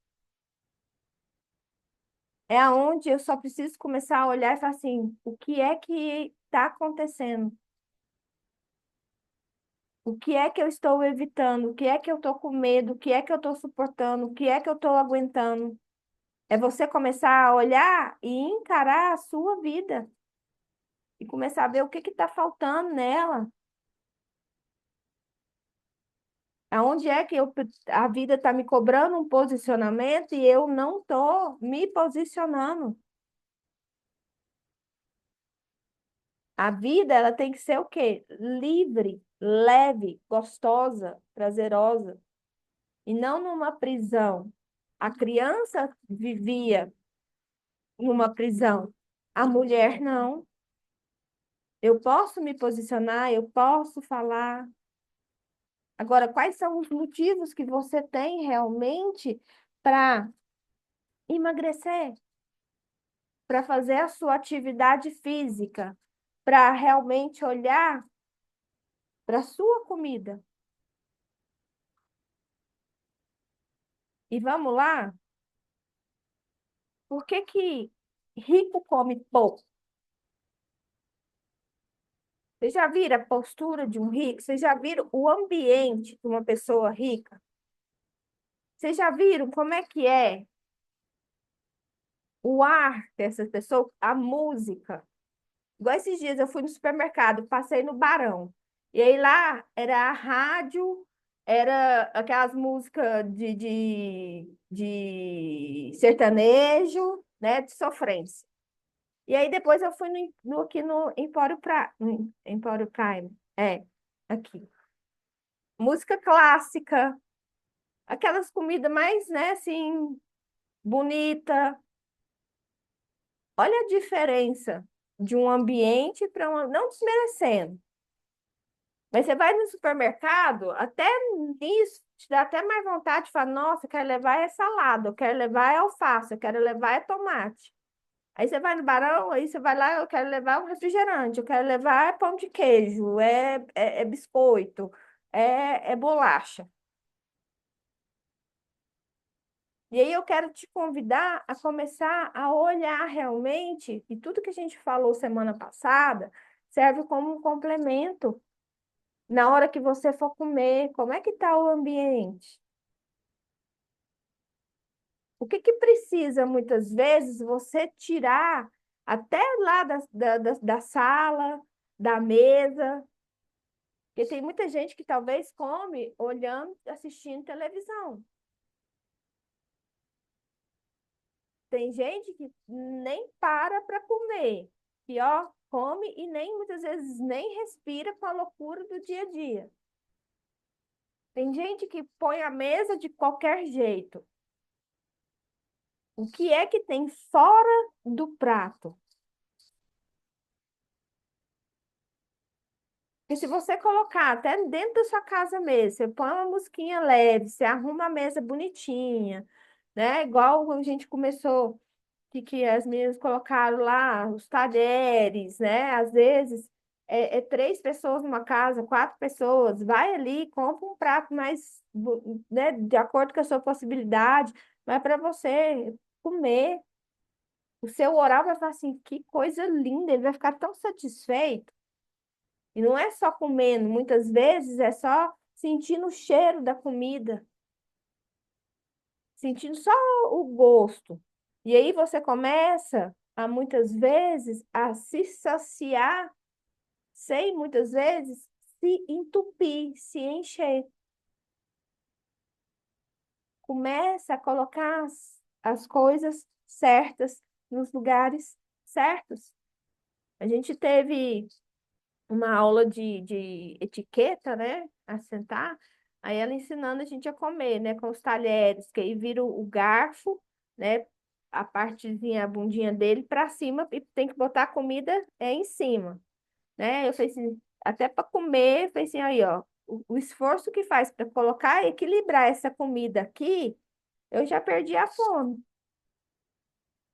É aonde eu só preciso começar a olhar e falar assim, o que é que está acontecendo? O que é que eu estou evitando? O que é que eu estou com medo? O que é que eu estou suportando? O que é que eu estou aguentando? É você começar a olhar e encarar a sua vida e começar a ver o que está faltando nela. Aonde é que a vida está me cobrando um posicionamento e eu não estou me posicionando? A vida, ela tem que ser o quê? Livre, leve, gostosa, prazerosa, e não numa prisão. A criança vivia numa prisão, a mulher não. Eu posso me posicionar, eu posso falar. Agora, quais são os motivos que você tem realmente para emagrecer? para fazer a sua atividade física, para realmente olhar para a sua comida. E vamos lá? Por que que rico come pouco? Vocês já viram a postura de um rico? Vocês já viram o ambiente de uma pessoa rica? Vocês já viram como é que é o ar dessas pessoas? A música. Igual esses dias eu fui no supermercado, passei no Barão. E aí lá era a rádio, era aquelas músicas de sertanejo, né? De sofrência. E aí depois eu fui aqui no Empório Prime. É, aqui. Música clássica, aquelas comidas mais, né, assim, bonita. Olha a diferença de um ambiente para um, não desmerecendo. Mas você vai no supermercado, até nisso te dá até mais vontade de falar, nossa, eu quero levar é salada, eu quero levar é alface, eu quero levar é tomate. Aí você vai no Barão, aí você vai lá, eu quero levar um refrigerante, eu quero levar pão de queijo, é biscoito, é bolacha. E aí eu quero te convidar a começar a olhar realmente, e tudo que a gente falou semana passada serve como um complemento na hora que você for comer, como é que está o ambiente? O que que precisa, muitas vezes, você tirar até lá da sala, da mesa, porque tem muita gente que talvez come olhando, assistindo televisão. Tem gente que nem para comer, que ó, come e nem muitas vezes nem respira com a loucura do dia a dia. Tem gente que põe a mesa de qualquer jeito. O que é que tem fora do prato? Porque se você colocar até dentro da sua casa mesmo, você põe uma musiquinha leve, você arruma a mesa bonitinha, né? Igual a gente começou, que as meninas colocaram lá, os talheres, né? Às vezes é 3 pessoas numa casa, 4 pessoas, vai ali, compra um prato mais, né, de acordo com a sua possibilidade, mas para você comer, o seu oral vai falar assim, que coisa linda, ele vai ficar tão satisfeito. E não é só comendo, muitas vezes é só sentindo o cheiro da comida, sentindo só o gosto. E aí você começa a muitas vezes a se saciar, sem muitas vezes se entupir, se encher. Começa a colocar as coisas certas nos lugares certos. A gente teve uma aula de etiqueta, né? A sentar. Aí ela ensinando a gente a comer, né? Com os talheres, que aí vira o garfo, né? A partezinha, a bundinha dele para cima e tem que botar a comida em cima, né? Eu falei assim, até para comer, eu falei assim, aí, ó, o esforço que faz para colocar e equilibrar essa comida aqui, eu já perdi a fome.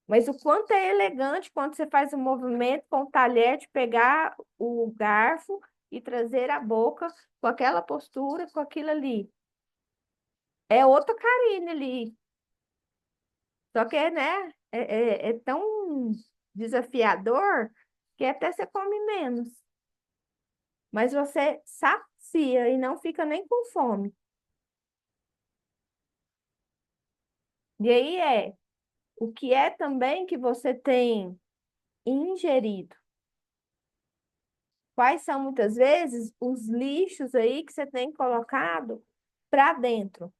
Mas o quanto é elegante quando você faz um movimento com o talher de pegar o garfo e trazer a boca com aquela postura, com aquilo ali. É outra carinha ali. Só que, né, é tão desafiador que até você come menos. Mas você sacia e não fica nem com fome. E aí o que é também que você tem ingerido. Quais são muitas vezes os lixos aí que você tem colocado para dentro?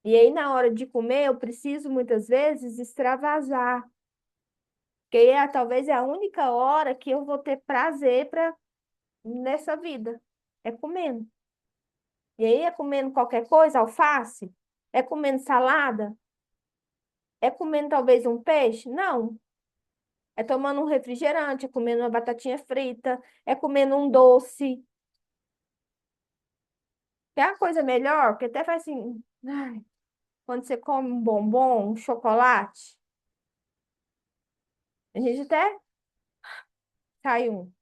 E aí, na hora de comer, eu preciso muitas vezes extravasar, porque aí, talvez é a única hora que eu vou ter prazer nessa vida, é comendo. E aí, é comendo qualquer coisa, alface? É comendo salada? É comendo talvez um peixe? Não. É tomando um refrigerante, é comendo uma batatinha frita, é comendo um doce. Quer uma coisa melhor? Porque até faz assim, ai, quando você come um bombom, um chocolate. A gente até sai um.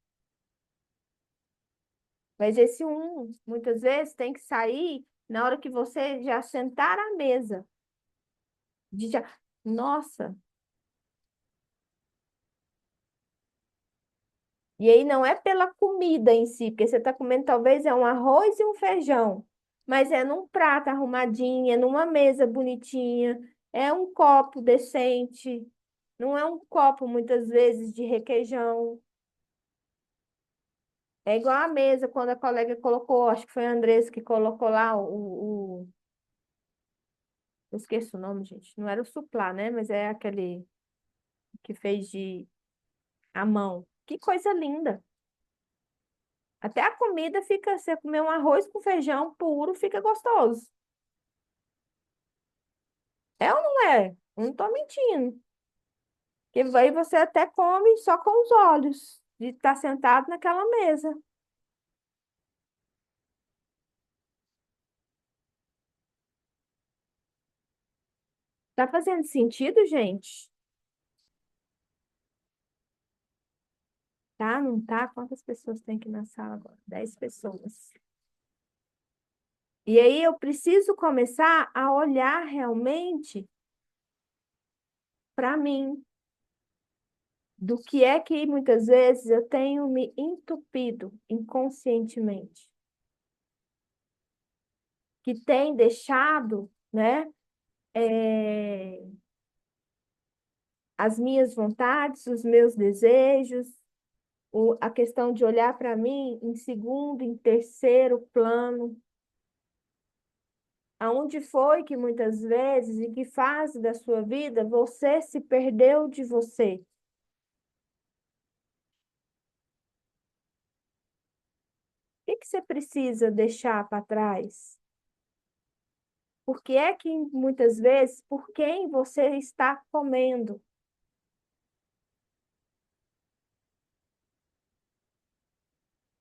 Mas esse um, muitas vezes, tem que sair na hora que você já sentar à mesa. De já... Nossa! E aí não é pela comida em si, porque você está comendo talvez é um arroz e um feijão, mas é num prato arrumadinho, é numa mesa bonitinha, é um copo decente, não é um copo muitas vezes de requeijão. É igual a mesa, quando a colega colocou, acho que foi a Andressa que colocou lá eu esqueço o nome, gente. Não era o suplá, né? Mas é aquele que fez de à mão. Que coisa linda. Até a comida fica, você comer um arroz com feijão puro, fica gostoso. É ou não é? Não tô mentindo. Porque aí você até come só com os olhos, de estar sentado naquela mesa. Tá fazendo sentido, gente? Tá? Não tá? Quantas pessoas tem aqui na sala agora? 10 pessoas. E aí eu preciso começar a olhar realmente para mim, do que é que muitas vezes eu tenho me entupido inconscientemente, que tem deixado, né, as minhas vontades, os meus desejos, a questão de olhar para mim em segundo, em terceiro plano, aonde foi que muitas vezes, em que fase da sua vida você se perdeu de você? O que você precisa deixar para trás? Porque é que muitas vezes, por quem você está comendo?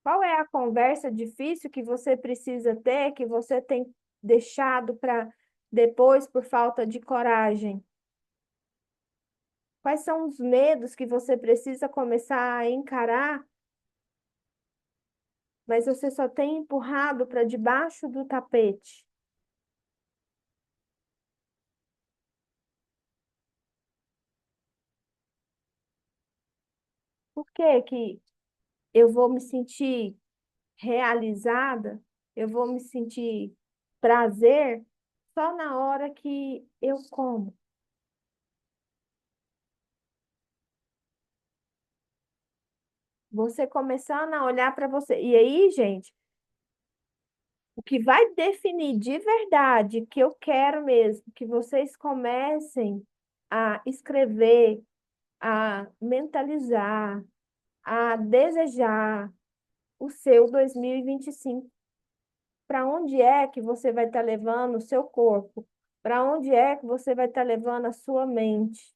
Qual é a conversa difícil que você precisa ter, que você tem deixado para depois por falta de coragem? Quais são os medos que você precisa começar a encarar, mas você só tem empurrado para debaixo do tapete? Por que que eu vou me sentir realizada, eu vou me sentir prazer só na hora que eu como? Você começando a olhar para você. E aí, gente, o que vai definir de verdade que eu quero mesmo que vocês comecem a escrever, a mentalizar, a desejar o seu 2025. Para onde é que você vai estar levando o seu corpo? Para onde é que você vai estar levando a sua mente?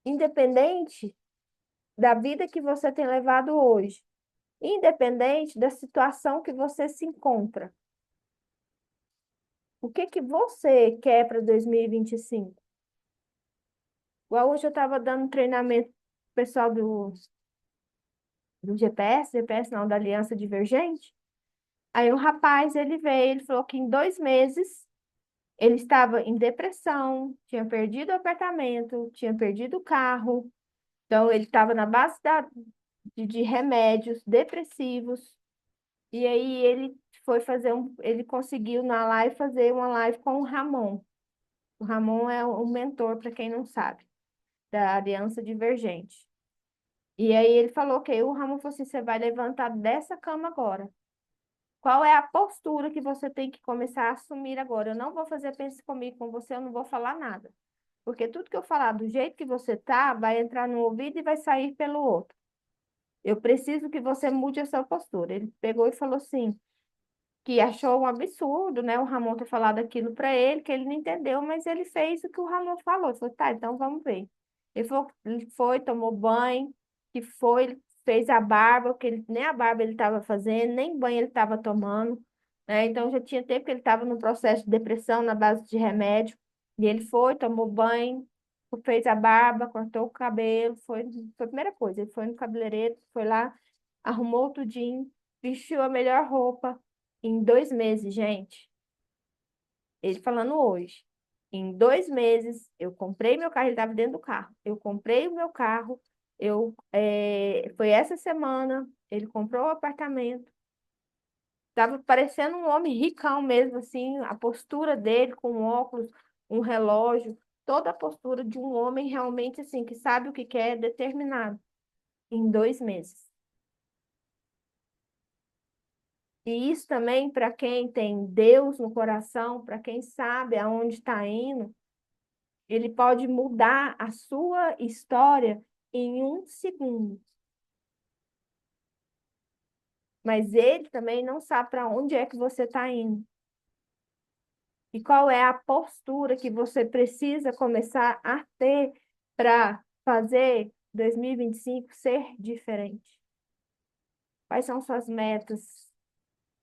Independente da vida que você tem levado hoje, independente da situação que você se encontra. O que que você quer para 2025? Igual hoje eu estava dando um treinamento pro pessoal do GPS não, da Aliança Divergente. Aí o rapaz, ele veio, ele falou que em 2 meses ele estava em depressão, tinha perdido o apartamento, tinha perdido o carro. Então ele estava na base de remédios depressivos. E aí ele conseguiu na live fazer uma live com o Ramon. O Ramon é o mentor, para quem não sabe, da Aliança Divergente. E aí ele falou que o Ramon falou assim, você vai levantar dessa cama agora. Qual é a postura que você tem que começar a assumir agora? Eu não vou fazer pense comigo com você, eu não vou falar nada. Porque tudo que eu falar do jeito que você tá, vai entrar no ouvido e vai sair pelo outro. Eu preciso que você mude a sua postura. Ele pegou e falou assim, que achou um absurdo, né? O Ramon ter falado aquilo para ele, que ele não entendeu, mas ele fez o que o Ramon falou. Ele falou, tá, então vamos ver. Ele foi, tomou banho, que foi, ele fez a barba, porque nem a barba ele estava fazendo, nem banho ele estava tomando, né? Então já tinha tempo que ele estava no processo de depressão na base de remédio. E ele foi, tomou banho, fez a barba, cortou o cabelo, foi a primeira coisa. Ele foi no cabeleireiro, foi lá, arrumou tudinho, vestiu a melhor roupa. Em 2 meses, gente, ele falando hoje. Em 2 meses, eu comprei meu carro, ele estava dentro do carro. Eu comprei o meu carro, foi essa semana, ele comprou o apartamento. Tava parecendo um homem ricão mesmo, assim, a postura dele com óculos, um relógio, toda a postura de um homem realmente assim, que sabe o que quer, determinado, em 2 meses. E isso também, para quem tem Deus no coração, para quem sabe aonde está indo, ele pode mudar a sua história em 1 segundo. Mas ele também não sabe para onde é que você está indo. E qual é a postura que você precisa começar a ter para fazer 2025 ser diferente? Quais são suas metas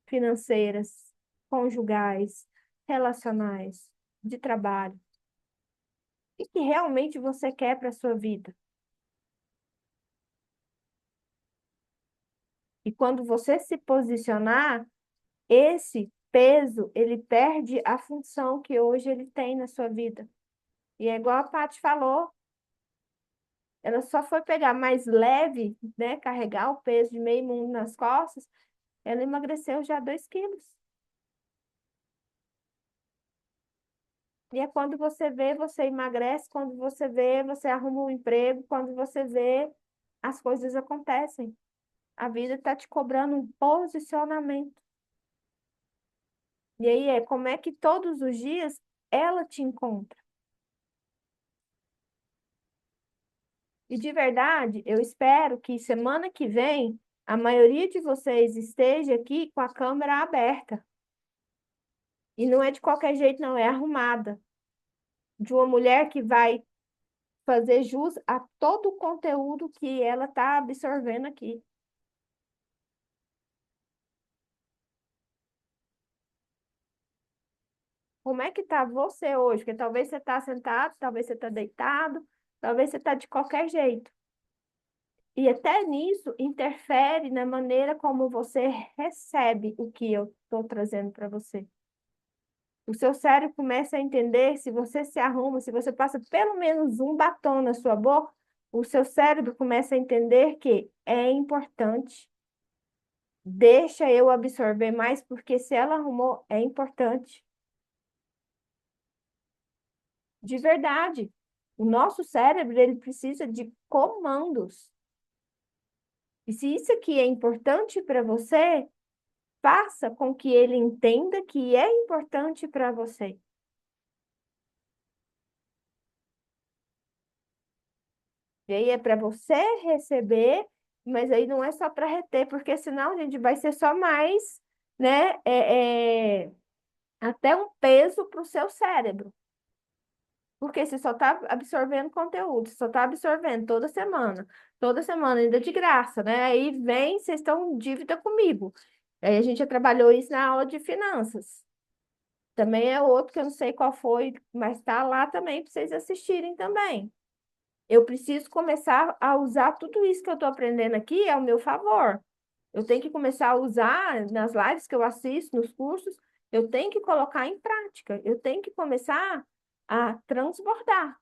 financeiras, conjugais, relacionais, de trabalho? O que realmente você quer para a sua vida? E quando você se posicionar, esse peso, ele perde a função que hoje ele tem na sua vida. E é igual a Paty falou, ela só foi pegar mais leve, né? Carregar o peso de meio mundo nas costas, ela emagreceu já 2 quilos. E é quando você vê, você emagrece, quando você vê, você arruma um emprego, quando você vê, as coisas acontecem. A vida está te cobrando um posicionamento. E aí como é que todos os dias ela te encontra? E de verdade, eu espero que semana que vem a maioria de vocês esteja aqui com a câmera aberta. E não é de qualquer jeito, não, é arrumada. De uma mulher que vai fazer jus a todo o conteúdo que ela está absorvendo aqui. Como é que está você hoje? Porque talvez você está sentado, talvez você está deitado, talvez você está de qualquer jeito. E até nisso interfere na maneira como você recebe o que eu estou trazendo para você. O seu cérebro começa a entender, se você se arruma, se você passa pelo menos um batom na sua boca, o seu cérebro começa a entender que é importante. Deixa eu absorver mais, porque se ela arrumou, é importante. De verdade. O nosso cérebro, ele precisa de comandos. E se isso aqui é importante para você, faça com que ele entenda que é importante para você. E aí é para você receber, mas aí não é só para reter, porque senão, a gente, vai ser só mais, né, até um peso para o seu cérebro. Porque você só está absorvendo conteúdo, você só está absorvendo toda semana, ainda de graça, né? Aí vem, vocês estão em dívida comigo. Aí a gente já trabalhou isso na aula de finanças. Também é outro que eu não sei qual foi, mas está lá também para vocês assistirem também. Eu preciso começar a usar tudo isso que eu estou aprendendo aqui ao meu favor. Eu tenho que começar a usar nas lives que eu assisto, nos cursos, eu tenho que colocar em prática. Eu tenho que começar a transbordar.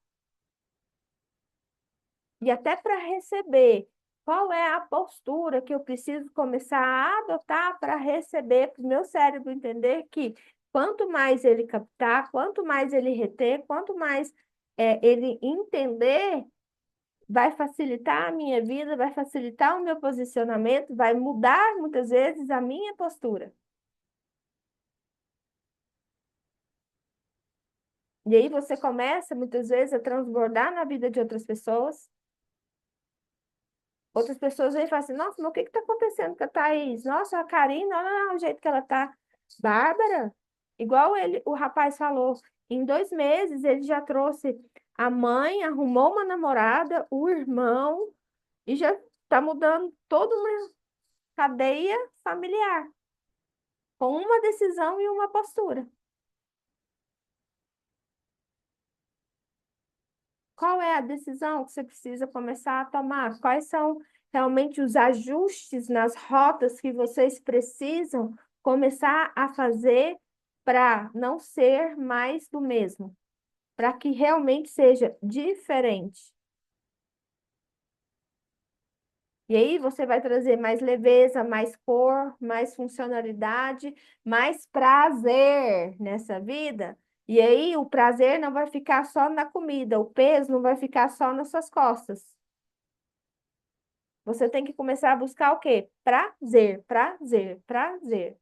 E até para receber, qual é a postura que eu preciso começar a adotar para receber, para o meu cérebro entender que quanto mais ele captar, quanto mais ele reter, quanto mais ele entender, vai facilitar a minha vida, vai facilitar o meu posicionamento, vai mudar muitas vezes a minha postura. E aí você começa muitas vezes a transbordar na vida de outras pessoas. Outras pessoas vêm e falam assim, nossa, mas o que está acontecendo com a Thaís? Nossa, a Karina, olha o jeito que ela está. Bárbara, igual o rapaz falou, em 2 meses ele já trouxe a mãe, arrumou uma namorada, o irmão, e já está mudando toda uma cadeia familiar, com uma decisão e uma postura. Qual é a decisão que você precisa começar a tomar? Quais são realmente os ajustes nas rotas que vocês precisam começar a fazer para não ser mais do mesmo, para que realmente seja diferente? E aí você vai trazer mais leveza, mais cor, mais funcionalidade, mais prazer nessa vida. E aí o prazer não vai ficar só na comida, o peso não vai ficar só nas suas costas. Você tem que começar a buscar o quê? Prazer, prazer, prazer.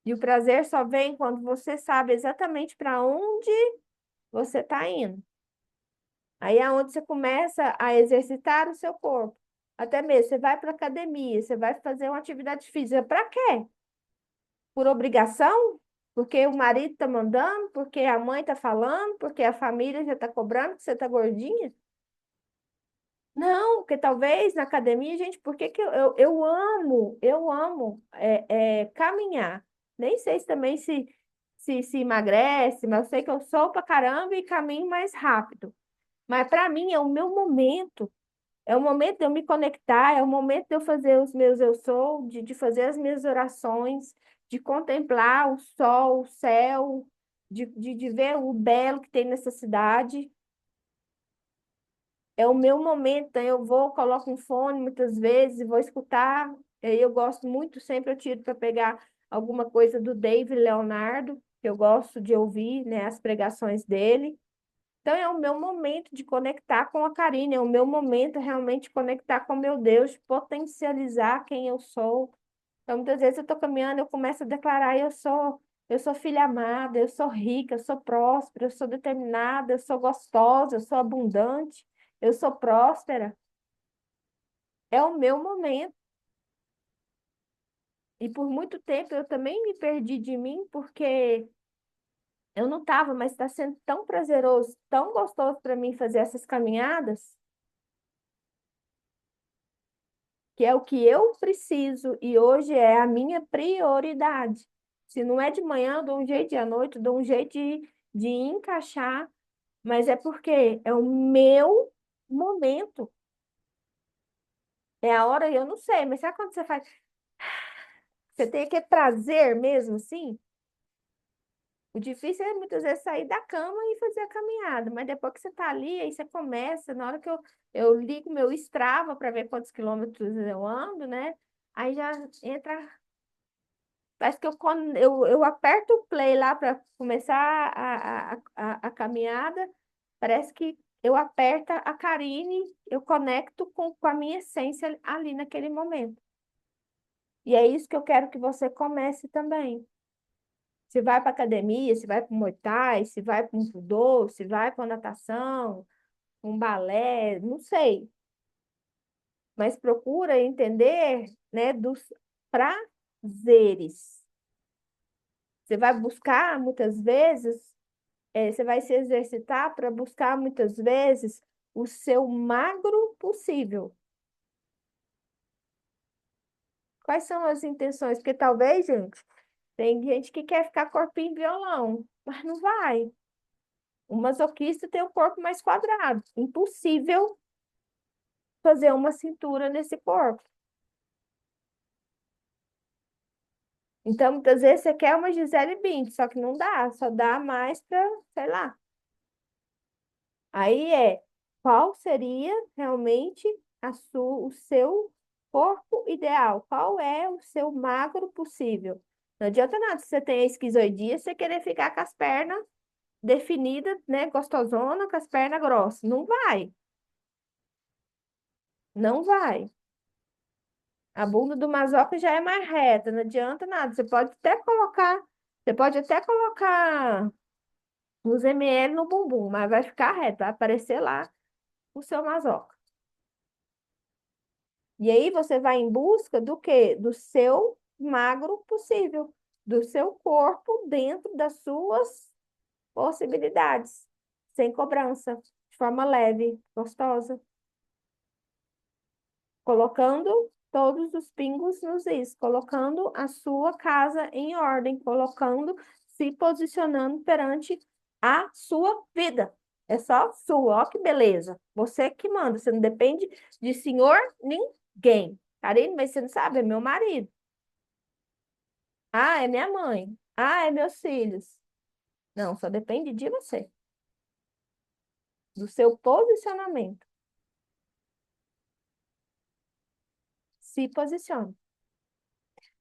E o prazer só vem quando você sabe exatamente para onde você está indo. Aí é onde você começa a exercitar o seu corpo. Até mesmo, você vai para academia, você vai fazer uma atividade física. Para quê? Por obrigação? Porque o marido está mandando? Porque a mãe está falando? Porque a família já está cobrando que você está gordinha? Não, porque talvez na academia, gente, por que que eu amo caminhar. Nem sei se também se emagrece, mas eu sei que eu sou pra caramba e caminho mais rápido. Mas para mim é o meu momento. É o momento de eu me conectar, é o momento de eu fazer os meus eu sou, de fazer as minhas orações, de contemplar o sol, o céu, de ver o belo que tem nessa cidade. É o meu momento, então eu vou, coloco um fone muitas vezes e vou escutar. Eu gosto muito, sempre eu tiro para pegar alguma coisa do David Leonardo, que eu gosto de ouvir, né, as pregações dele. Então, é o meu momento de conectar com a Karine, é o meu momento realmente de conectar com o meu Deus, de potencializar quem eu sou. Então, muitas vezes eu estou caminhando, eu começo a declarar, eu sou filha amada, eu sou rica, eu sou próspera, eu sou determinada, eu sou gostosa, eu sou abundante, eu sou próspera. É o meu momento. E por muito tempo eu também me perdi de mim, porque eu não estava, mas está sendo tão prazeroso, tão gostoso para mim fazer essas caminhadas que é o que eu preciso e hoje é a minha prioridade. Se não é de manhã, eu dou um jeito de à noite, eu dou um jeito de encaixar, mas é porque é o meu momento. É a hora, eu não sei, mas sabe quando você faz? Você tem aquele prazer mesmo, assim? O difícil é muitas vezes sair da cama e fazer a caminhada, mas depois que você tá ali, aí você começa, na hora que eu ligo meu Strava para ver quantos quilômetros eu ando, né? Aí já entra. Parece que eu aperto o play lá para começar a caminhada, parece que eu aperto a Karine, eu conecto com a minha essência ali naquele momento. E é isso que eu quero que você comece também. Se vai para academia, se vai para o Muay Thai, se vai para um judô, se vai para natação, um balé, não sei. Mas procura entender, né, dos prazeres. Você vai buscar muitas vezes você vai se exercitar para buscar muitas vezes o seu magro possível. Quais são as intenções? Porque talvez, gente, tem gente que quer ficar corpinho violão, mas não vai. O masoquista tem o corpo mais quadrado. Impossível fazer uma cintura nesse corpo. Então, muitas vezes você quer uma Gisele Bündchen, só que não dá, só dá mais para, sei lá. Aí qual seria realmente o seu corpo ideal? Qual é o seu magro possível? Não adianta nada, se você tem a esquizoidia, você querer ficar com as pernas definidas, né, gostosona, com as pernas grossas. Não vai, não vai. A bunda do masoca já é mais reta, não adianta nada. Você pode até colocar uns ml no bumbum, mas vai ficar reto, vai aparecer lá o seu masoca. E aí você vai em busca do quê? Do seu magro possível, do seu corpo dentro das suas possibilidades, sem cobrança, de forma leve, gostosa, colocando todos os pingos nos is, colocando a sua casa em ordem, colocando, se posicionando perante a sua vida. É só sua, ó que beleza. Você que manda, você não depende de senhor ninguém. Karine, mas você não sabe, é meu marido. Ah, é minha mãe. Ah, é meus filhos. Não, só depende de você, do seu posicionamento. Se posicione.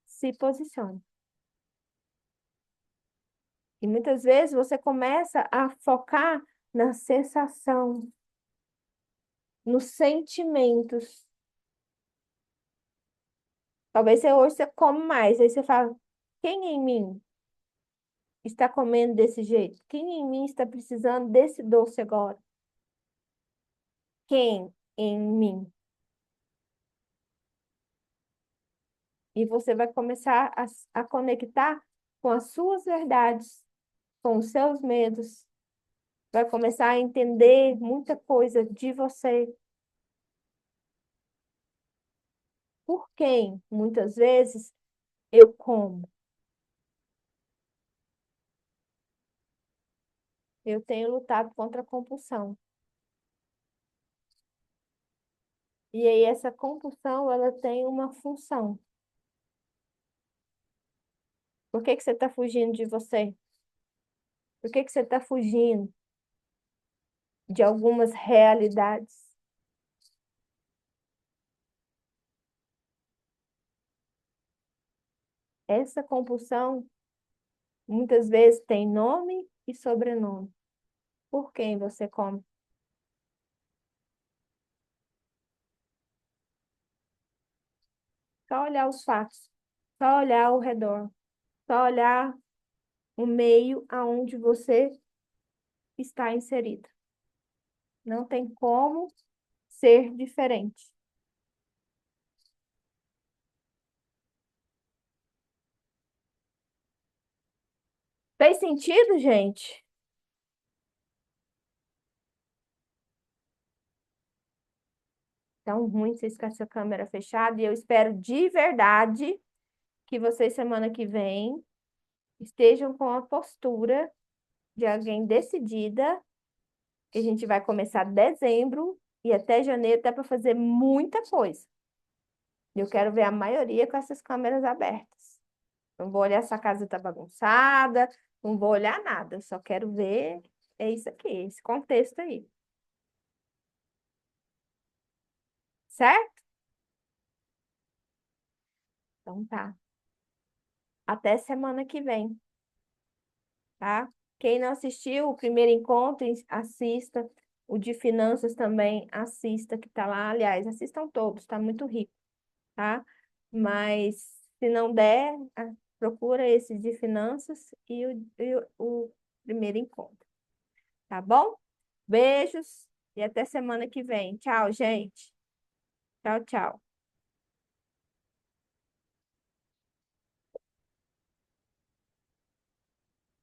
Se posicione. E muitas vezes você começa a focar na sensação, nos sentimentos. Talvez hoje você come mais, aí você fala, quem em mim está comendo desse jeito? Quem em mim está precisando desse doce agora? Quem em mim? E você vai começar a conectar com as suas verdades, com os seus medos, vai começar a entender muita coisa de você. Por quem, muitas vezes, eu como? Eu tenho lutado contra a compulsão. E aí, essa compulsão, ela tem uma função. Por que que você está fugindo de você? Por que que você está fugindo de algumas realidades? Essa compulsão, muitas vezes, tem nome e sobrenome. Por quem você come? Só olhar os fatos, só olhar ao redor, só olhar o meio aonde você está inserido. Não tem como ser diferente. Fez sentido, gente? Tão ruim vocês com essa câmera fechada e eu espero de verdade que vocês, semana que vem, estejam com a postura de alguém decidida, que a gente vai começar dezembro e até janeiro dá para fazer muita coisa. Eu quero ver a maioria com essas câmeras abertas. Não vou olhar se a casa está bagunçada, não vou olhar nada, eu só quero ver é isso aqui, esse contexto aí. Certo? Então tá. Até semana que vem, tá? Quem não assistiu o primeiro encontro, assista. O de finanças também, assista, que tá lá. Aliás, assistam todos, tá muito rico, tá? Mas se não der, procura esse de finanças e o primeiro encontro, tá bom? Beijos e até semana que vem. Tchau, gente. Tchau, tchau.